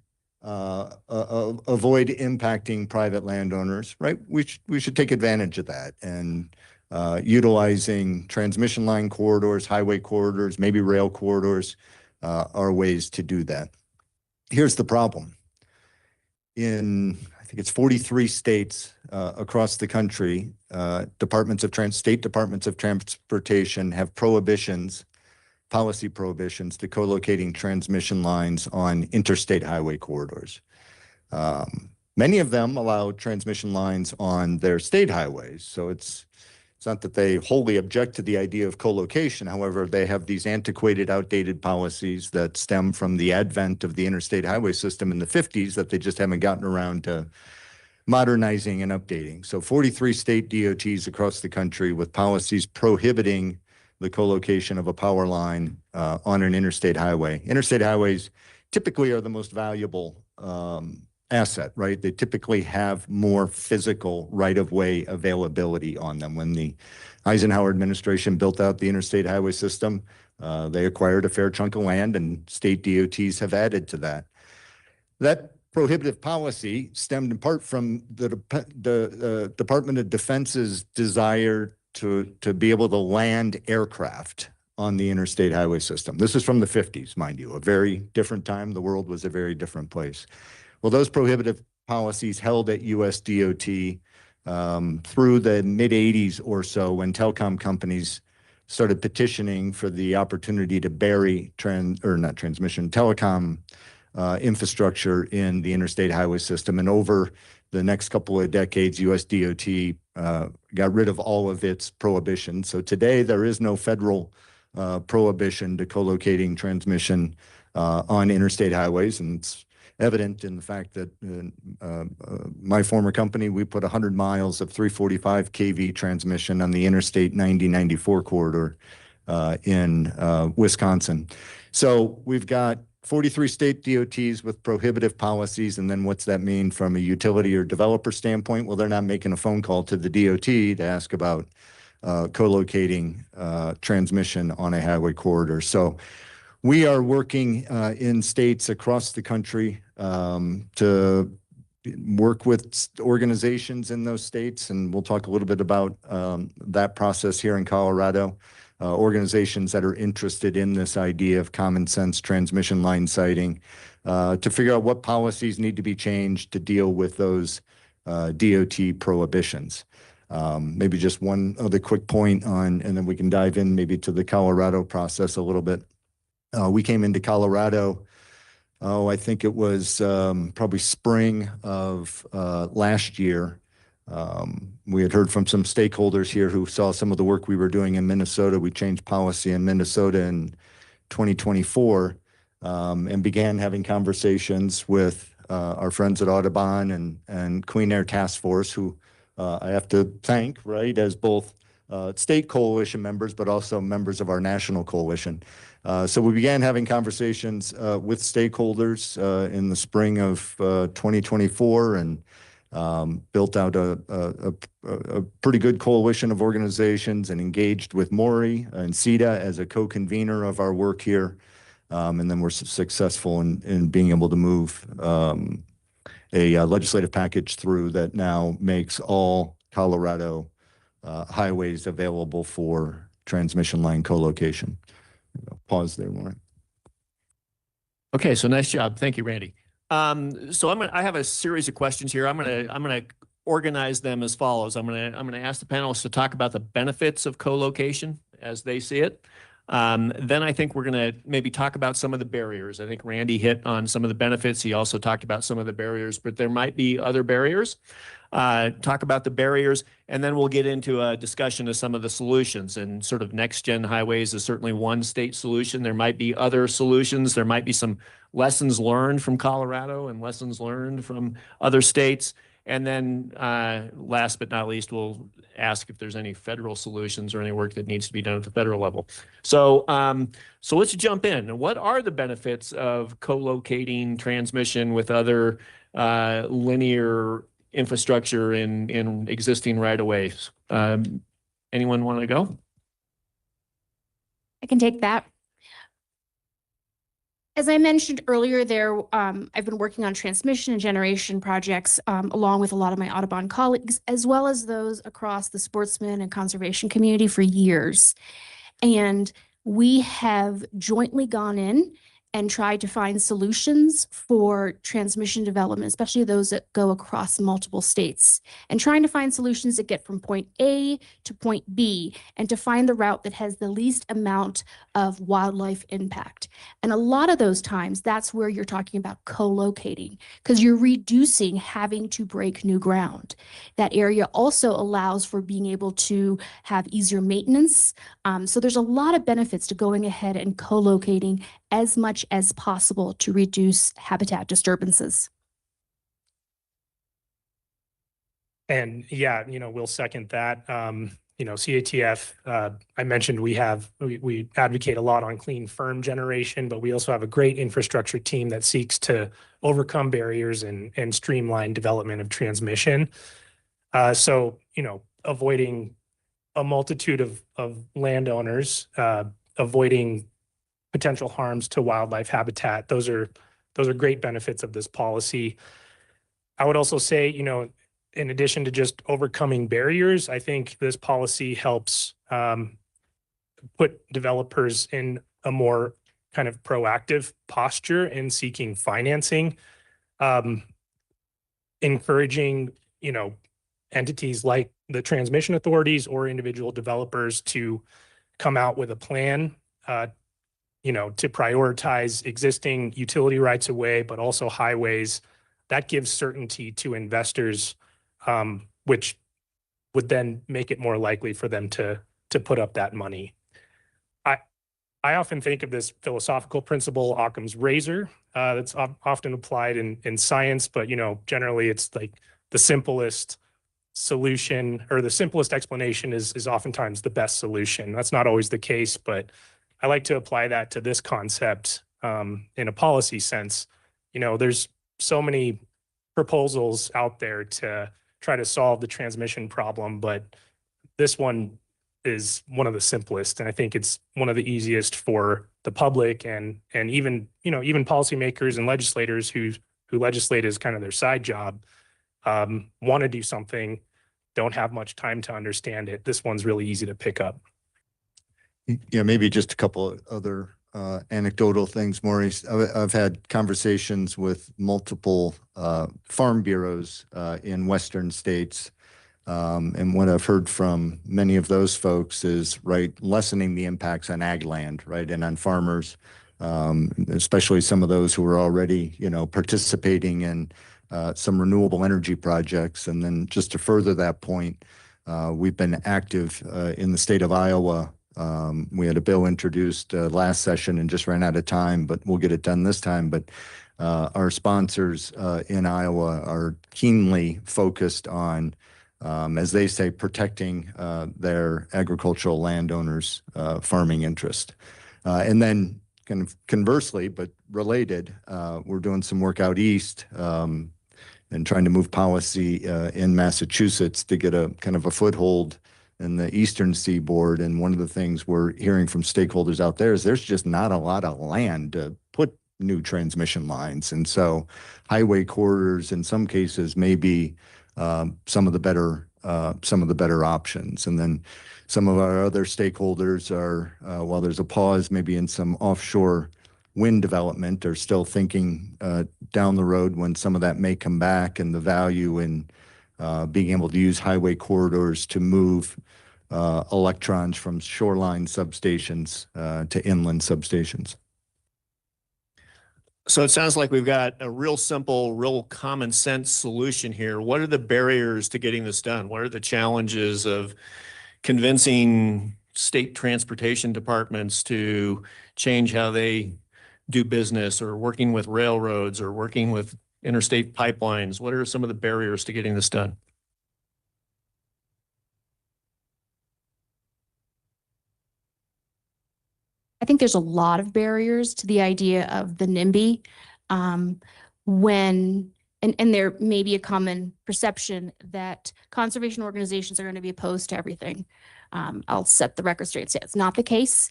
avoid impacting private landowners, right? We should take advantage of that, and utilizing transmission line corridors, highway corridors, maybe rail corridors are ways to do that. Here's the problem. In, I think it's 43 states across the country, state departments of transportation have prohibitions, policy prohibitions to co-locating transmission lines on interstate highway corridors. Many of them allow transmission lines on their state highways. So it's not that they wholly object to the idea of co-location. However, they have these antiquated, outdated policies that stem from the advent of the interstate highway system in the 50s that they just haven't gotten around to modernizing and updating. So 43 state DOTs across the country with policies prohibiting the co-location of a power line on an interstate highway. Interstate highways typically are the most valuable asset, right? They typically have more physical right-of-way availability on them. When the Eisenhower administration built out the interstate highway system, they acquired a fair chunk of land, and state DOTs have added to that. That prohibitive policy stemmed in part from the Department of Defense's desire to be able to land aircraft on the interstate highway system. This is from the 50s, mind you, a very different time. The world was a very different place. Well, those prohibitive policies held at US DOT through the mid-80s or so, when telecom companies started petitioning for the opportunity to bury telecom infrastructure in the interstate highway system. And over the next couple of decades, US DOT got rid of all of its prohibitions. So today there is no federal prohibition to co-locating transmission on interstate highways. And it's evident in the fact that my former company, we put 100 miles of 345 kV transmission on the Interstate 90-94 corridor in Wisconsin. So we've got 43 state DOTs with prohibitive policies. And then what's that mean from a utility or developer standpoint? Well, they're not making a phone call to the DOT to ask about co-locating transmission on a highway corridor. So we are working in states across the country to work with organizations in those states, and we'll talk a little bit about that process here in Colorado. Organizations that are interested in this idea of common sense transmission line siting to figure out what policies need to be changed to deal with those DOT prohibitions. Maybe just one other quick point on, and then we can dive in maybe to the Colorado process a little bit. We came into Colorado, I think it was probably spring of last year. We had heard from some stakeholders here who saw some of the work we were doing in Minnesota. We changed policy in Minnesota in 2024 and began having conversations with our friends at Audubon and Clean Air Task Force, who I have to thank, right, as both state coalition members, but also members of our national coalition. So we began having conversations with stakeholders in the spring of 2024 and built out a pretty good coalition of organizations and engaged with Maury and CETA as a co-convener of our work here. And then we're successful in being able to move a legislative package through that now makes all Colorado highways available for transmission line co-location. Pause there, Maury. Okay, so nice job. Thank you, Randy. So I have a series of questions here. I'm gonna organize them as follows. I'm gonna ask the panelists to talk about the benefits of co-location as they see it. Then I think we're going to maybe talk about some of the barriers. I think Randy hit on some of the benefits. He also talked about some of the barriers, but there might be other barriers. Talk about the barriers, and then we'll get into a discussion of some of the solutions. And sort of next gen highways is certainly one state solution. There might be other solutions. There might be some lessons learned from Colorado and lessons learned from other states. And then last but not least, we'll ask if there's any federal solutions or any work that needs to be done at the federal level. So let's jump in. What are the benefits of co-locating transmission with other linear infrastructure in existing right-of-ways? Anyone want to go? I can take that. As I mentioned earlier, I've been working on transmission and generation projects along with a lot of my Audubon colleagues, as well as those across the sportsman and conservation community for years. And we have jointly gone in and tried to find solutions for transmission development, especially those that go across multiple states, and trying to find solutions that get from point A to point B, and to find the route that has the least amount of wildlife impact. And a lot of those times, that's where you're talking about co-locating, because you're reducing having to break new ground. That area also allows for being able to have easier maintenance. So there's a lot of benefits to going ahead and co-locating as much as possible to reduce habitat disturbances. And yeah, we'll second that. CATF, I mentioned we advocate a lot on clean, firm generation, but we also have a great infrastructure team that seeks to overcome barriers and streamline development of transmission. So, avoiding a multitude of landowners, avoiding potential harms to wildlife habitat. Those are great benefits of this policy. I would also say, in addition to just overcoming barriers, I think this policy helps put developers in a more kind of proactive posture in seeking financing, encouraging, entities like the transmission authorities or individual developers to come out with a plan to prioritize existing utility rights of way, but also highways. That gives certainty to investors, which would then make it more likely for them to put up that money. I often think of this philosophical principle, Occam's razor, that's often applied in science, but generally it's like the simplest solution, or the simplest explanation is oftentimes the best solution. That's not always the case, but I like to apply that to this concept in a policy sense. There's so many proposals out there to try to solve the transmission problem, but this one is one of the simplest, and I think it's one of the easiest for the public and even policymakers and legislators who legislate as kind of their side job, want to do something, don't have much time to understand it. This one's really easy to pick up. Yeah, maybe just a couple of other anecdotal things, Maurice. I've had conversations with multiple farm bureaus in Western states. And what I've heard from many of those folks is, lessening the impacts on ag land, and on farmers, especially some of those who are already, participating in some renewable energy projects. And then just to further that point, we've been active in the state of Iowa. We had a bill introduced last session and just ran out of time, but we'll get it done this time. But our sponsors in Iowa are keenly focused on, as they say, protecting their agricultural landowners' farming interest. And then kind of conversely, but related, we're doing some work out east and trying to move policy in Massachusetts to get a kind of a foothold in the eastern seaboard. And one of the things we're hearing from stakeholders out there is there's just not a lot of land to put new transmission lines. And so highway corridors in some cases may be some of the better options. And then some of our other stakeholders are, while there's a pause maybe in some offshore wind development, are still thinking down the road when some of that may come back, and the value in being able to use highway corridors to move electrons from shoreline substations to inland substations. So it sounds like we've got a real simple, real common sense solution here. What are the barriers to getting this done? What are the challenges of convincing state transportation departments to change how they do business, or working with railroads, or working with interstate pipelines? What are some of the barriers to getting this done? I think there's a lot of barriers to the idea of the NIMBY. And there may be a common perception that conservation organizations are going to be opposed to everything. I'll set the record straight. It's not the case.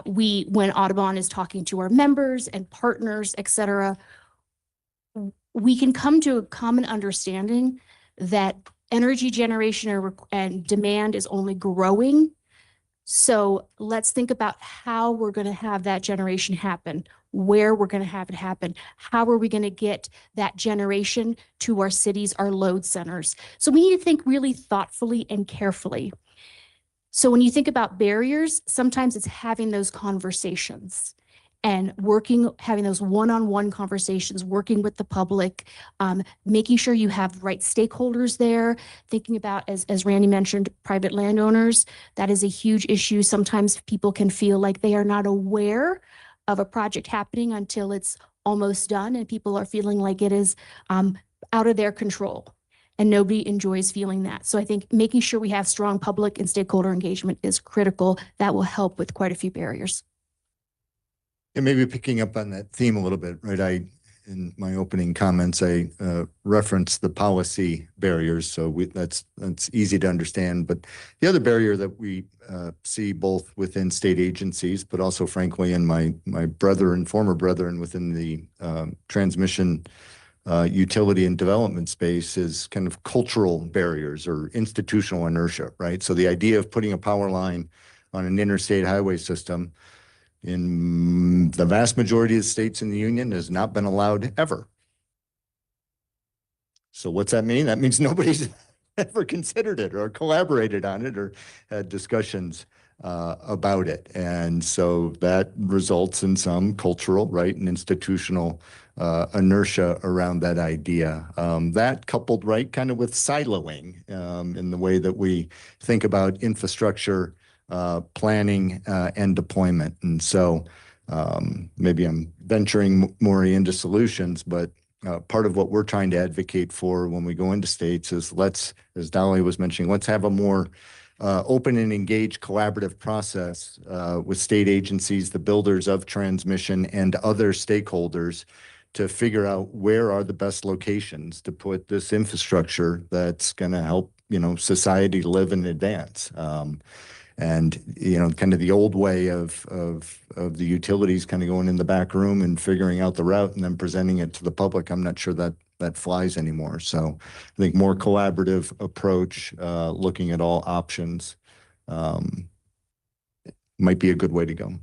When Audubon is talking to our members and partners, et cetera, we can come to a common understanding that energy generation and demand is only growing. So let's think about how we're going to have that generation happen, where we're going to have it happen, how are we going to get that generation to our cities, our load centers. So we need to think really thoughtfully and carefully. So when you think about barriers, sometimes it's having those conversations and having those one-on-one conversations, working with the public, making sure you have the right stakeholders there, thinking about, as Randy mentioned, private landowners. That is a huge issue. Sometimes people can feel like they are not aware of a project happening until it's almost done, and people are feeling like it is out of their control. And nobody enjoys feeling that. So I think making sure we have strong public and stakeholder engagement is critical. That will help with quite a few barriers. And maybe picking up on that theme a little bit, right? In my opening comments, I referenced the policy barriers. So that's easy to understand. But the other barrier that we see both within state agencies, but also frankly in my brother and former brethren within the transmission utility and development space is kind of cultural barriers or institutional inertia, right? So the idea of putting a power line on an interstate highway system in the vast majority of the states in the union has not been allowed ever. So what's that mean? That means nobody's ever considered it or collaborated on it or had discussions about it. And so that results in some cultural, right, and institutional inertia around that idea. That coupled, right, kind of with siloing in the way that we think about infrastructure planning and deployment. And so maybe I'm venturing more into solutions, but part of what we're trying to advocate for when we go into states is as Dolly was mentioning, let's have a more open and engaged collaborative process with state agencies, the builders of transmission, and other stakeholders to figure out where are the best locations to put this infrastructure that's going to help, society live and advance. And, kind of the old way of the utilities kind of going in the back room and figuring out the route and then presenting it to the public, I'm not sure that flies anymore. So I think more collaborative approach, looking at all options might be a good way to go.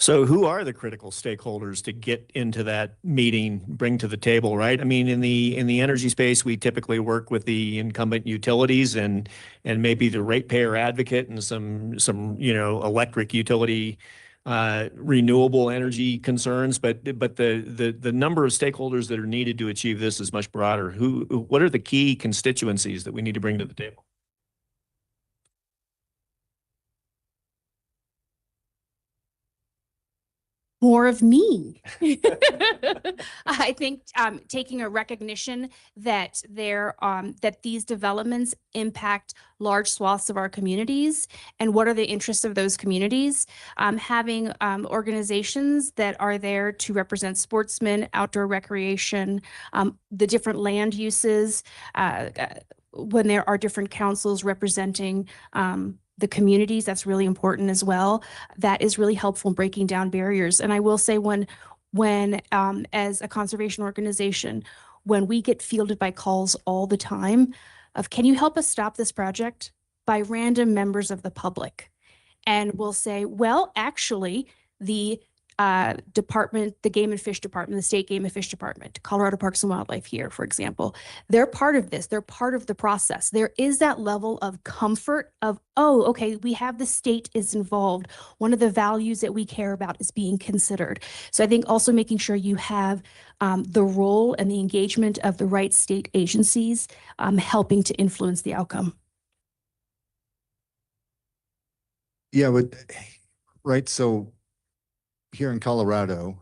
So who are the critical stakeholders to get into that meeting, bring to the table, right? I mean, in the energy space, we typically work with the incumbent utilities and maybe the ratepayer advocate and some electric utility renewable energy concerns, but the number of stakeholders that are needed to achieve this is much broader. What are the key constituencies that we need to bring to the table? More of me. I think taking a recognition that that these developments impact large swaths of our communities and what are the interests of those communities. Having organizations that are there to represent sportsmen, outdoor recreation, the different land uses, when there are different councils representing the communities, that's really important as well. That is really helpful in breaking down barriers. And I will say when as a conservation organization, when we get fielded by calls all the time of, can you help us stop this project, by random members of the public? And we'll say, well, actually, the department, the Game and Fish Department, the State Game and Fish Department, Colorado Parks and Wildlife here, for example, they're part of this. They're part of the process. There is that level of comfort of, oh, okay, we have the state is involved. One of the values that we care about is being considered. So I think also making sure you have the role and the engagement of the right state agencies helping to influence the outcome. Yeah, but, right, so here in Colorado,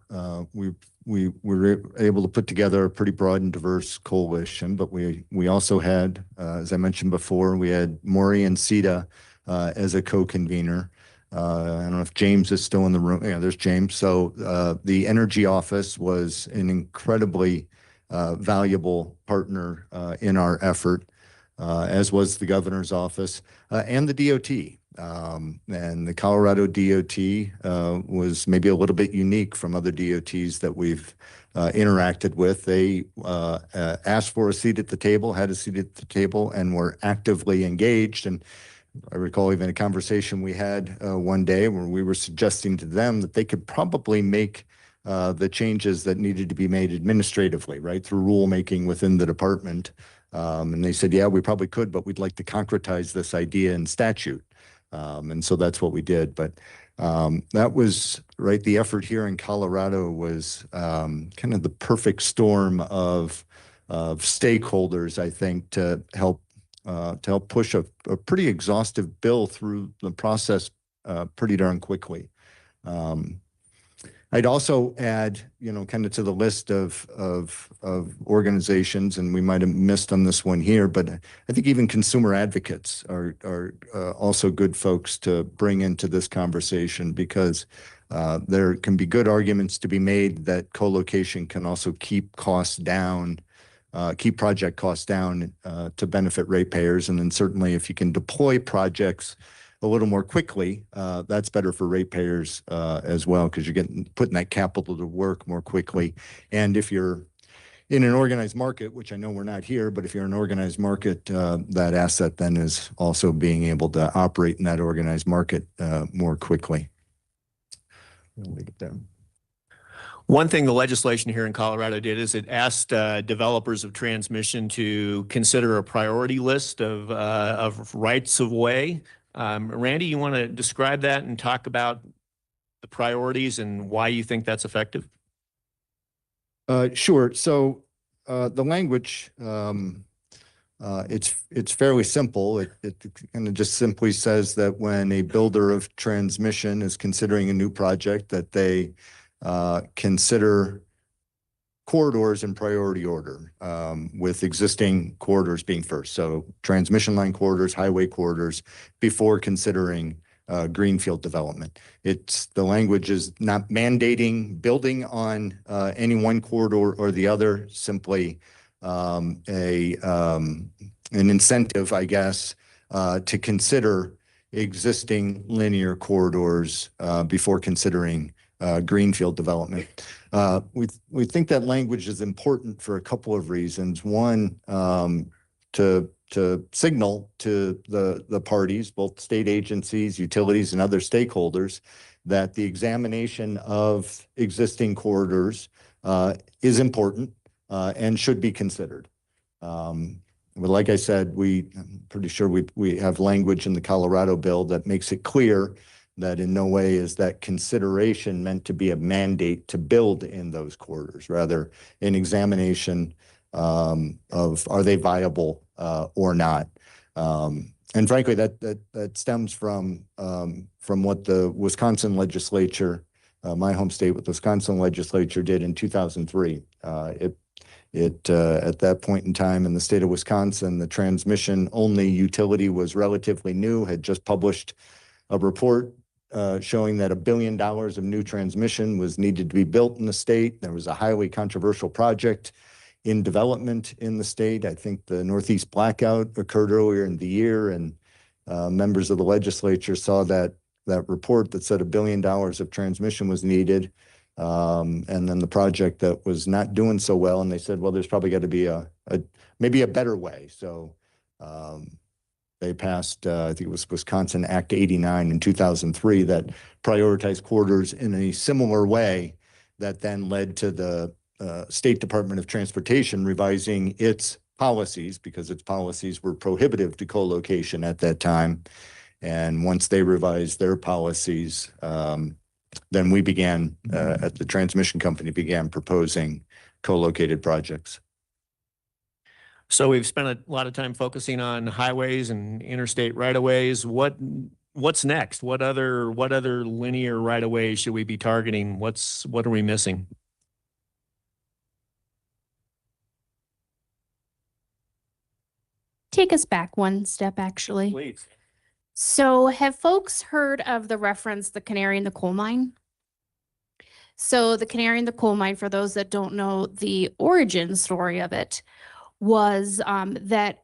we were able to put together a pretty broad and diverse coalition, but we also had, as I mentioned before, we had Maury and Sita as a co-convener. I don't know if James is still in the room. Yeah, there's James. So the Energy Office was an incredibly valuable partner in our effort, as was the Governor's Office and the DOT. And the Colorado DOT was maybe a little bit unique from other DOTs that we've interacted with. They asked for a seat at the table, had a seat at the table, and were actively engaged. And I recall even a conversation we had one day where we were suggesting to them that they could probably make the changes that needed to be made administratively, right, through rulemaking within the department. And they said, yeah, we probably could, but we'd like to concretize this idea in statute. And so that's what we did. But that was, right, the effort here in Colorado was kind of the perfect storm of stakeholders, I think, to help push a pretty exhaustive bill through the process pretty darn quickly. I'd also add, kind of to the list of organizations, and we might have missed on this one here, but I think even consumer advocates are also good folks to bring into this conversation, because there can be good arguments to be made that co-location can also keep costs down, keep project costs down to benefit ratepayers. And then certainly if you can deploy projects a little more quickly, that's better for ratepayers as well, because you're putting that capital to work more quickly. And if you're in an organized market, which I know we're not here, but if you're in an organized market, that asset then is also being able to operate in that organized market more quickly. One thing the legislation here in Colorado did is it asked developers of transmission to consider a priority list of rights of way. Randy, you want to describe that and talk about the priorities and why you think that's effective? Sure. So the language, it's fairly simple. It kind of just simply says that when a builder of transmission is considering a new project, that they consider corridors in priority order, with existing corridors being first. So transmission line corridors, highway corridors, before considering greenfield development. The language is not mandating building on any one corridor or the other, simply an incentive, I guess, to consider existing linear corridors before considering greenfield development. We think that language is important for a couple of reasons. One, to signal to the parties, both state agencies, utilities, and other stakeholders, that the examination of existing corridors is important and should be considered. But like I said, I'm pretty sure we have language in the Colorado bill that makes it clear that in no way is that consideration meant to be a mandate to build in those corridors, rather an examination of are they viable or not. And frankly, that stems from what the Wisconsin legislature, my home state, what the Wisconsin legislature did in 2003. At that point in time in the state of Wisconsin, the transmission only utility was relatively new, had just published a report showing that $1 billion of new transmission was needed to be built in the state. There was a highly controversial project in development in the state. I think the Northeast blackout occurred earlier in the year, and members of the legislature saw that report that said $1 billion of transmission was needed. And then the project that was not doing so well, and they said, well, there's probably got to be maybe a better way. So They passed, I think it was Wisconsin Act 89 in 2003 that prioritized corridors in a similar way that then led to the State Department of Transportation revising its policies because its policies were prohibitive to co-location at that time. And once they revised their policies, then we began, at the transmission company, began proposing co-located projects. So we've spent a lot of time focusing on highways and interstate right-of-ways. What's next? What other linear right-of-ways should we be targeting? What are we missing? Take us back one step, actually. Please. So have folks heard of the reference, the canary in the coal mine? So the canary in the coal mine, for those that don't know the origin story of it, was that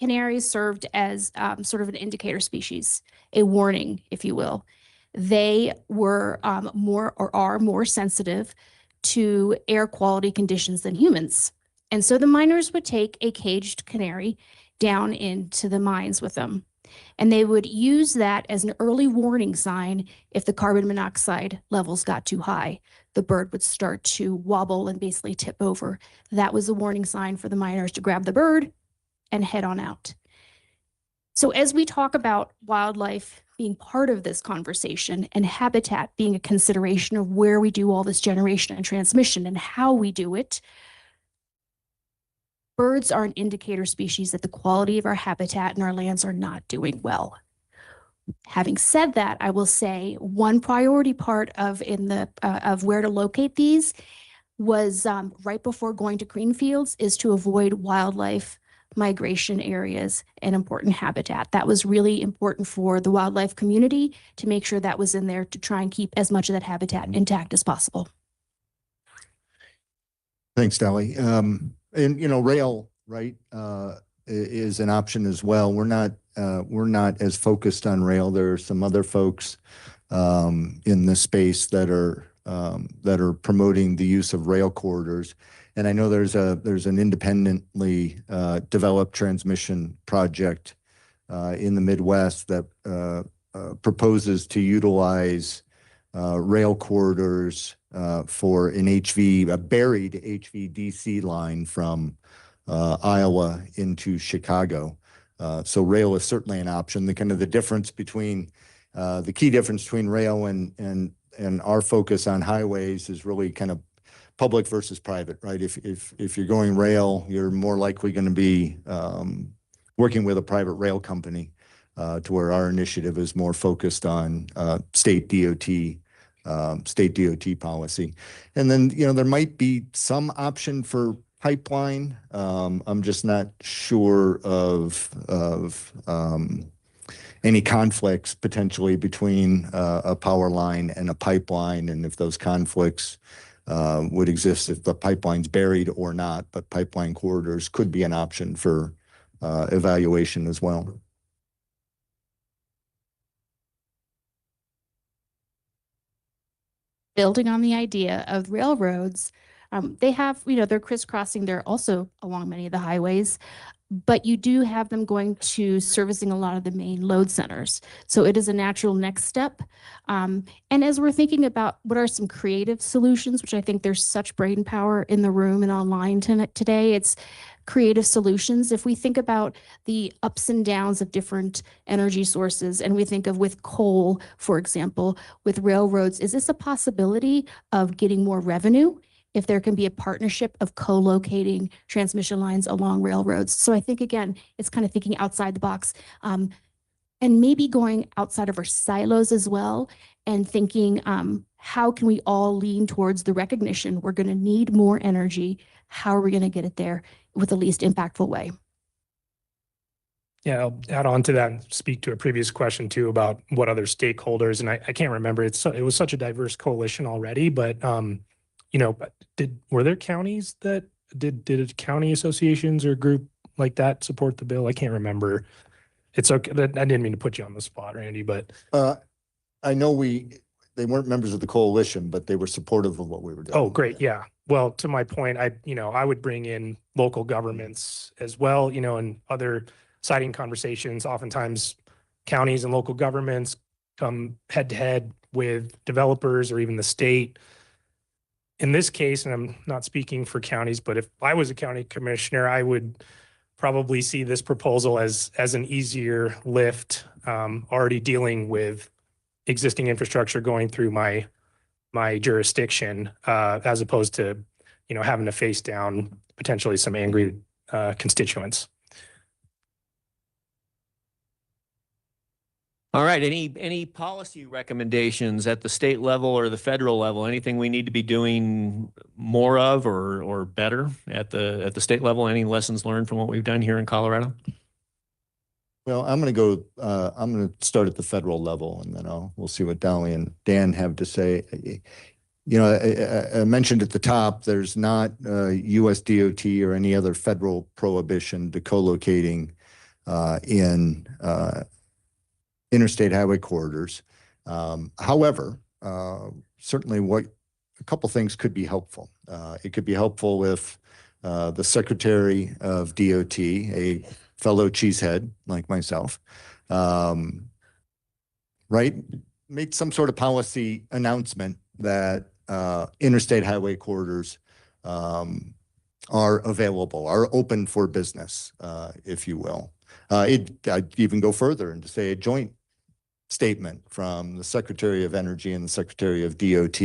canaries served as sort of an indicator species, a warning, if you will. They were more or are more sensitive to air quality conditions than humans. And so the miners would take a caged canary down into the mines with them. And they would use that as an early warning sign if the carbon monoxide levels got too high. The bird would start to wobble and basically tip over. That was a warning sign for the miners to grab the bird and head on out. So as we talk about wildlife being part of this conversation and habitat being a consideration of where we do all this generation and transmission and how we do it, birds are an indicator species that the quality of our habitat and our lands are not doing well. Having said that, I will say one priority part of where to locate these was right before going to green fields is to avoid wildlife migration areas and important habitat. That was really important for the wildlife community to make sure that was in there to try and keep as much of that habitat intact as possible. Thanks, Dolly. And rail, right, is an option as well. We're not as focused on rail. There are some other folks in this space that are promoting the use of rail corridors. And I know there's an independently developed transmission project in the Midwest that proposes to utilize rail corridors for a buried HVDC line from Iowa into Chicago. So rail is certainly an option. The key difference between rail and our focus on highways is really kind of public versus private, right? If you're going rail, you're more likely going to be working with a private rail company, to where our initiative is more focused on state DOT policy. And then, there might be some option for pipeline. I'm just not sure of any conflicts potentially between a power line and a pipeline, and if those conflicts would exist if the pipeline's buried or not, but pipeline corridors could be an option for evaluation as well. Building on the idea of railroads, they have, they're crisscrossing. They're also along many of the highways, but you do have them going to servicing a lot of the main load centers. So it is a natural next step. And as we're thinking about what are some creative solutions, which I think there's such brain power in the room and online today, it's creative solutions. If we think about the ups and downs of different energy sources, and we think of with coal, for example, with railroads, is this a possibility of getting more revenue if there can be a partnership of co-locating transmission lines along railroads? So I think, again, it's kind of thinking outside the box, and maybe going outside of our silos as well, and thinking, how can we all lean towards the recognition we're going to need more energy? How are we going to get it there with the least impactful way? Yeah, I'll add on to that and speak to a previous question too about what other stakeholders, and I can't remember. It was such a diverse coalition already, but were there counties that did county associations or group like that support the bill? I can't remember. It's okay. I didn't mean to put you on the spot, Randy, but I know they weren't members of the coalition, but they were supportive of what we were doing. oh, great. Yeah. Well, to my point, I would bring in local governments as well, and other siting conversations. Oftentimes, counties and local governments come head to head with developers or even the state. In this case, and I'm not speaking for counties, but if I was a county commissioner, I would probably see this proposal as an easier lift, already dealing with existing infrastructure going through my jurisdiction, as opposed to, having to face down potentially some angry constituents. All right, any policy recommendations at the state level or the federal level? Anything we need to be doing more of or better at the state level? Any lessons learned from what we've done here in Colorado? Well, I'm going to go, I'm going to start at the federal level, and then we'll see what Dolly and Dan have to say. I mentioned at the top, there's not US DOT or any other federal prohibition to co-locating in interstate highway corridors. However, certainly a couple things could be helpful. It could be helpful if the Secretary of DOT, a fellow cheesehead like myself, made some sort of policy announcement that interstate highway corridors are available, are open for business, if you will. I'd even go further and to say a joint statement from the Secretary of Energy and the Secretary of DOT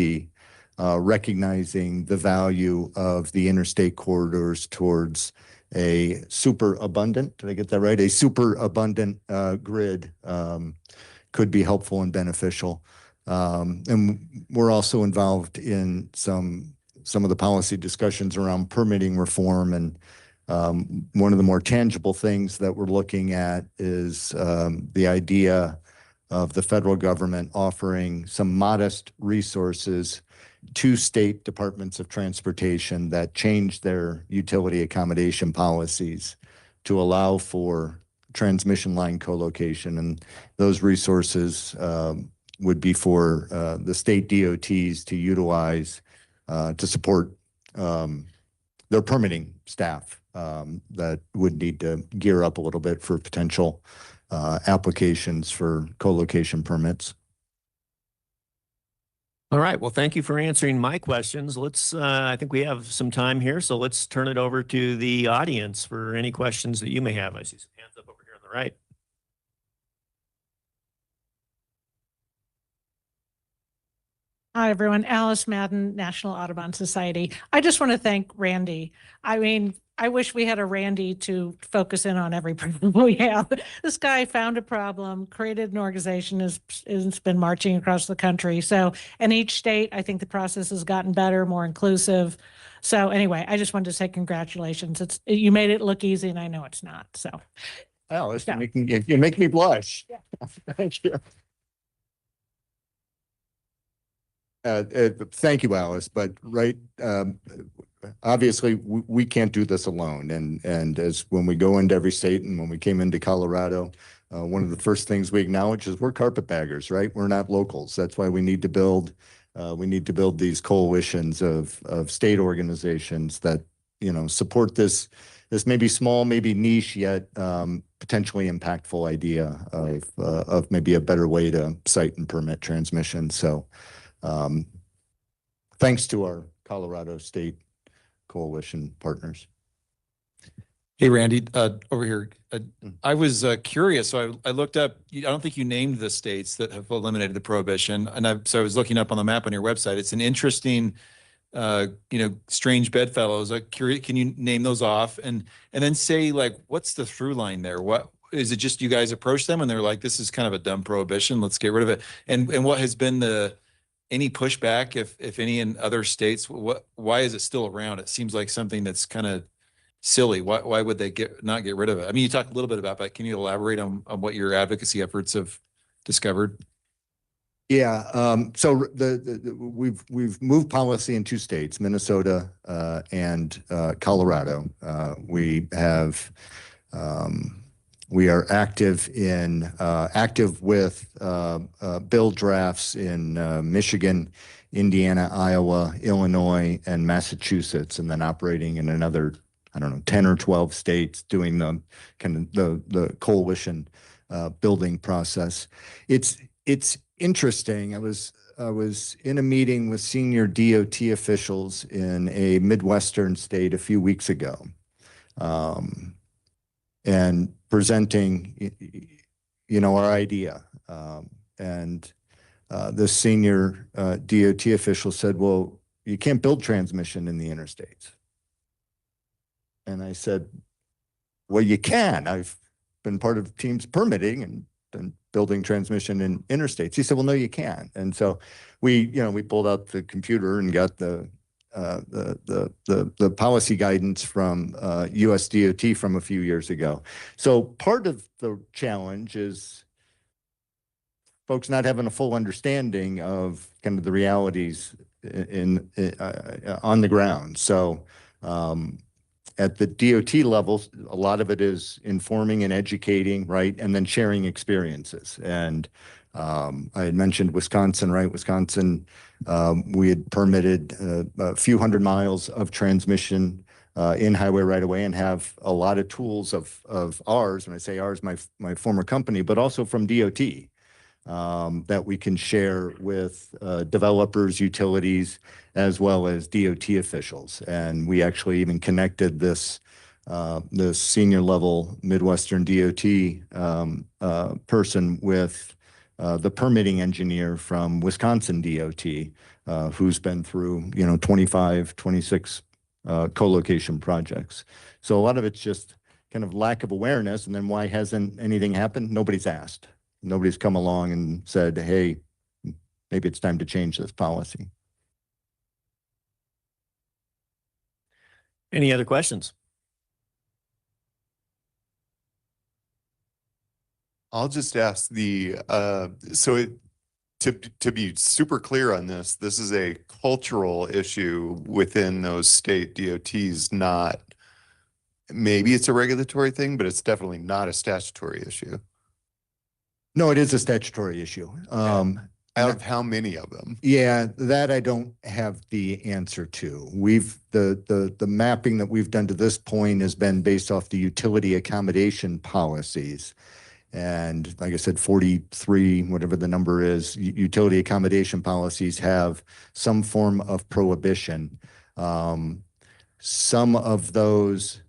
recognizing the value of the interstate corridors towards a superabundant, did I get that right? A superabundant grid could be helpful and beneficial. And we're also involved in some of the policy discussions around permitting reform. And one of the more tangible things that we're looking at is the idea of the federal government offering some modest resources to state departments of transportation that change their utility accommodation policies to allow for transmission line co-location. And those resources would be for the state DOTs to utilize to support their permitting staff that would need to gear up a little bit for potential applications for co-location permits. All right. Well, thank you for answering my questions. I think we have some time here, so let's turn it over to the audience for any questions that you may have. I see some hands up over here on the right. Hi, everyone. Alice Madden, National Audubon Society. I just want to thank Randy. I mean, I wish we had a Randy to focus in on every problem we have. This guy found a problem, created an organization, has been marching across the country. So in each state, I think the process has gotten better, more inclusive. So anyway, I just wanted to say congratulations. You made it look easy, and I know it's not. So, Alice, you make me blush. Yeah. Thank you. Thank you, Alice. But obviously we can't do this alone. And as when we go into every state and when we came into Colorado, one of the first things we acknowledge is we're carpetbaggers, right? We're not locals. That's why we need to build these coalitions of state organizations that, support this maybe small, maybe niche, yet potentially impactful idea of maybe a better way to site and permit transmission. So thanks to our Colorado State Coalition partners. Hey, Randy, over here. I was curious, so I looked up, I don't think you named the states that have eliminated the prohibition. And so I was looking up on the map on your website. It's an interesting, strange bedfellows. I'm curious, can you name those off and then say, like, what's the through line there? What is it? Just you guys approach them and they're like, this is kind of a dumb prohibition, let's get rid of it. And what has been any pushback, if any, in other states? Why is it still around? It seems like something that's kind of silly. Why would they not get rid of it? I mean, you talked a little bit about that. Can you elaborate on what your advocacy efforts have discovered? Yeah. So we've moved policy in 2 states, Minnesota and Colorado. We are active with bill drafts in Michigan, Indiana, Iowa, Illinois, and Massachusetts, and then operating in another I don't know, 10 or 12 states doing the kind of the coalition building process. It's interesting. I was in a meeting with senior DOT officials in a Midwestern state a few weeks ago, and presenting, our idea. The senior DOT official said, "Well, you can't build transmission in the interstates." And I said, "Well, you can. I've been part of teams permitting and building transmission in interstates." He said, "Well, no, you can." And so we pulled out the computer and got the policy guidance from US DOT from a few years ago. So part of the challenge is folks not having a full understanding of kind of the realities on the ground. So at the DOT level, a lot of it is informing and educating, right? And then sharing experiences. And I had mentioned Wisconsin, right? Wisconsin, we had permitted a few hundred miles of transmission in highway right away, and have a lot of tools of ours, when I say ours, my former company, but also from DOT, that we can share with developers, utilities, as well as DOT officials. And we actually even connected this senior level Midwestern DOT person with the permitting engineer from Wisconsin DOT, who's been through 25, 26 co-location projects. So a lot of it's just kind of lack of awareness. And then why hasn't anything happened? Nobody's asked. Nobody's come along and said, "Hey, maybe it's time to change this policy." Any other questions? I'll just ask to be super clear on this, this is a cultural issue within those state DOTs, not, maybe it's a regulatory thing, but it's definitely not a statutory issue. No, it is a statutory issue. Out of how many of them? Yeah, that I don't have the answer to. The mapping that we've done to this point has been based off the utility accommodation policies. And like I said, 43, whatever the number is, utility accommodation policies have some form of prohibition. Some of those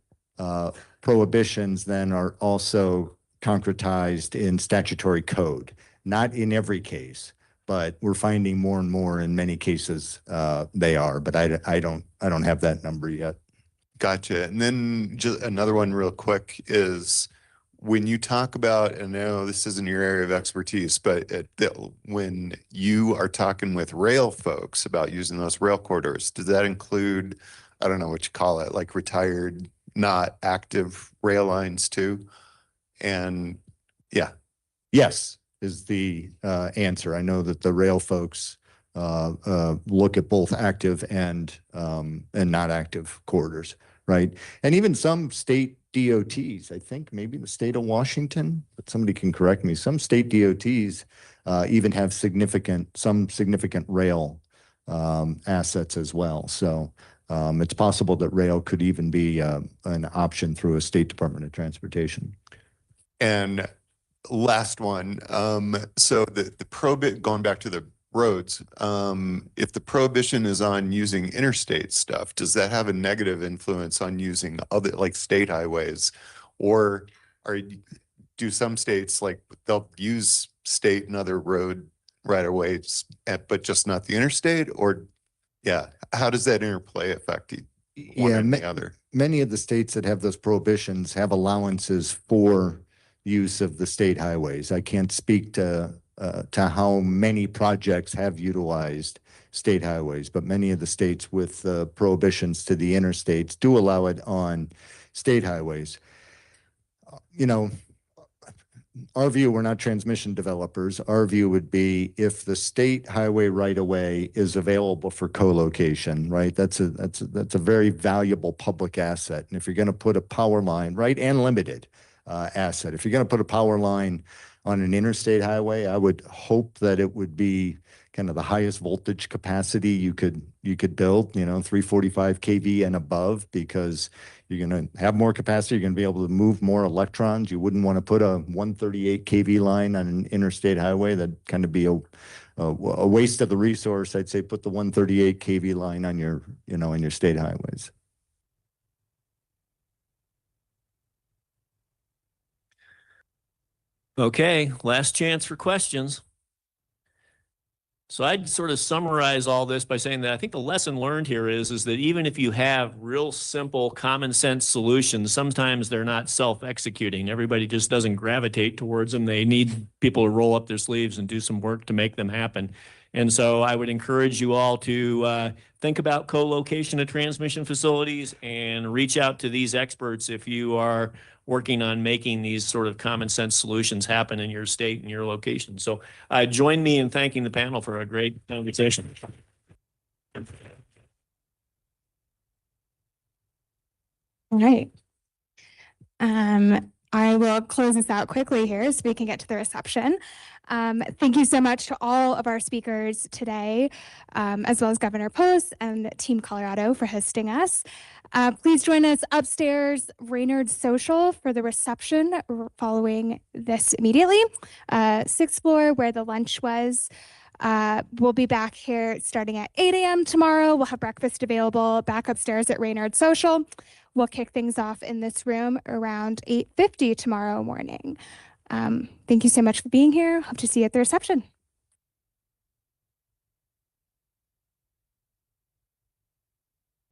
prohibitions then are also concretized in statutory code. Not in every case, but we're finding more and more in many cases they are. But I don't have that number yet. Gotcha. And then just another one real quick is, when you talk about, and I know this isn't your area of expertise, but when you are talking with rail folks about using those rail corridors, does that include, I don't know what you call it, like retired, not active rail lines too? And yeah. Yes, is the answer. I know that the rail folks look at both active and not active corridors, right? And even some state DOTs, I think maybe the state of Washington, but somebody can correct me. Some state DOTs even have some significant rail assets as well. So it's possible that rail could even be an option through a state Department of Transportation. And last one, so the going back to the roads, if the prohibition is on using interstate stuff, does that have a negative influence on using other, like state highways? Or do some states, like, they'll use state and other road right of ways, but just not the interstate? Or yeah, how does that interplay affect one or the other? Many of the states that have those prohibitions have allowances for use of the state highways. I can't speak to how many projects have utilized state highways, but many of the states with prohibitions to the interstates do allow it on state highways. Our view, we're not transmission developers. Our view would be, if the state highway right of way is available for co-location, right? That's a very valuable public asset. And if you're going to put a power line, right, and limited asset, if you're going to put a power line on an interstate highway, I would hope that it would be kind of the highest voltage capacity you could build, 345 kV and above, because you're going to have more capacity. You're going to be able to move more electrons. You wouldn't want to put a 138 kV line on an interstate highway. That'd kind of be a waste of the resource. I'd say put the 138 kV line on your, on your state highways. Okay, last chance for questions. So I'd sort of summarize all this by saying that I think the lesson learned here is that even if you have real simple common sense solutions, sometimes they're not self-executing. Everybody just doesn't gravitate towards them. They need people to roll up their sleeves and do some work to make them happen. And so I would encourage you all to think about co-location of transmission facilities and reach out to these experts if you are working on making these sort of common sense solutions happen in your state and your location. So join me in thanking the panel for a great conversation. All right. I will close this out quickly here so we can get to the reception. Thank you so much to all of our speakers today, as well as Governor Polis and Team Colorado for hosting us. Please join us upstairs, Raynard Social, for the reception following this immediately. 6th floor where the lunch was. We'll be back here starting at 8 a.m. tomorrow. We'll have breakfast available back upstairs at Raynard Social. We'll kick things off in this room around 8:50 tomorrow morning. Thank you so much for being here. Hope to see you at the reception.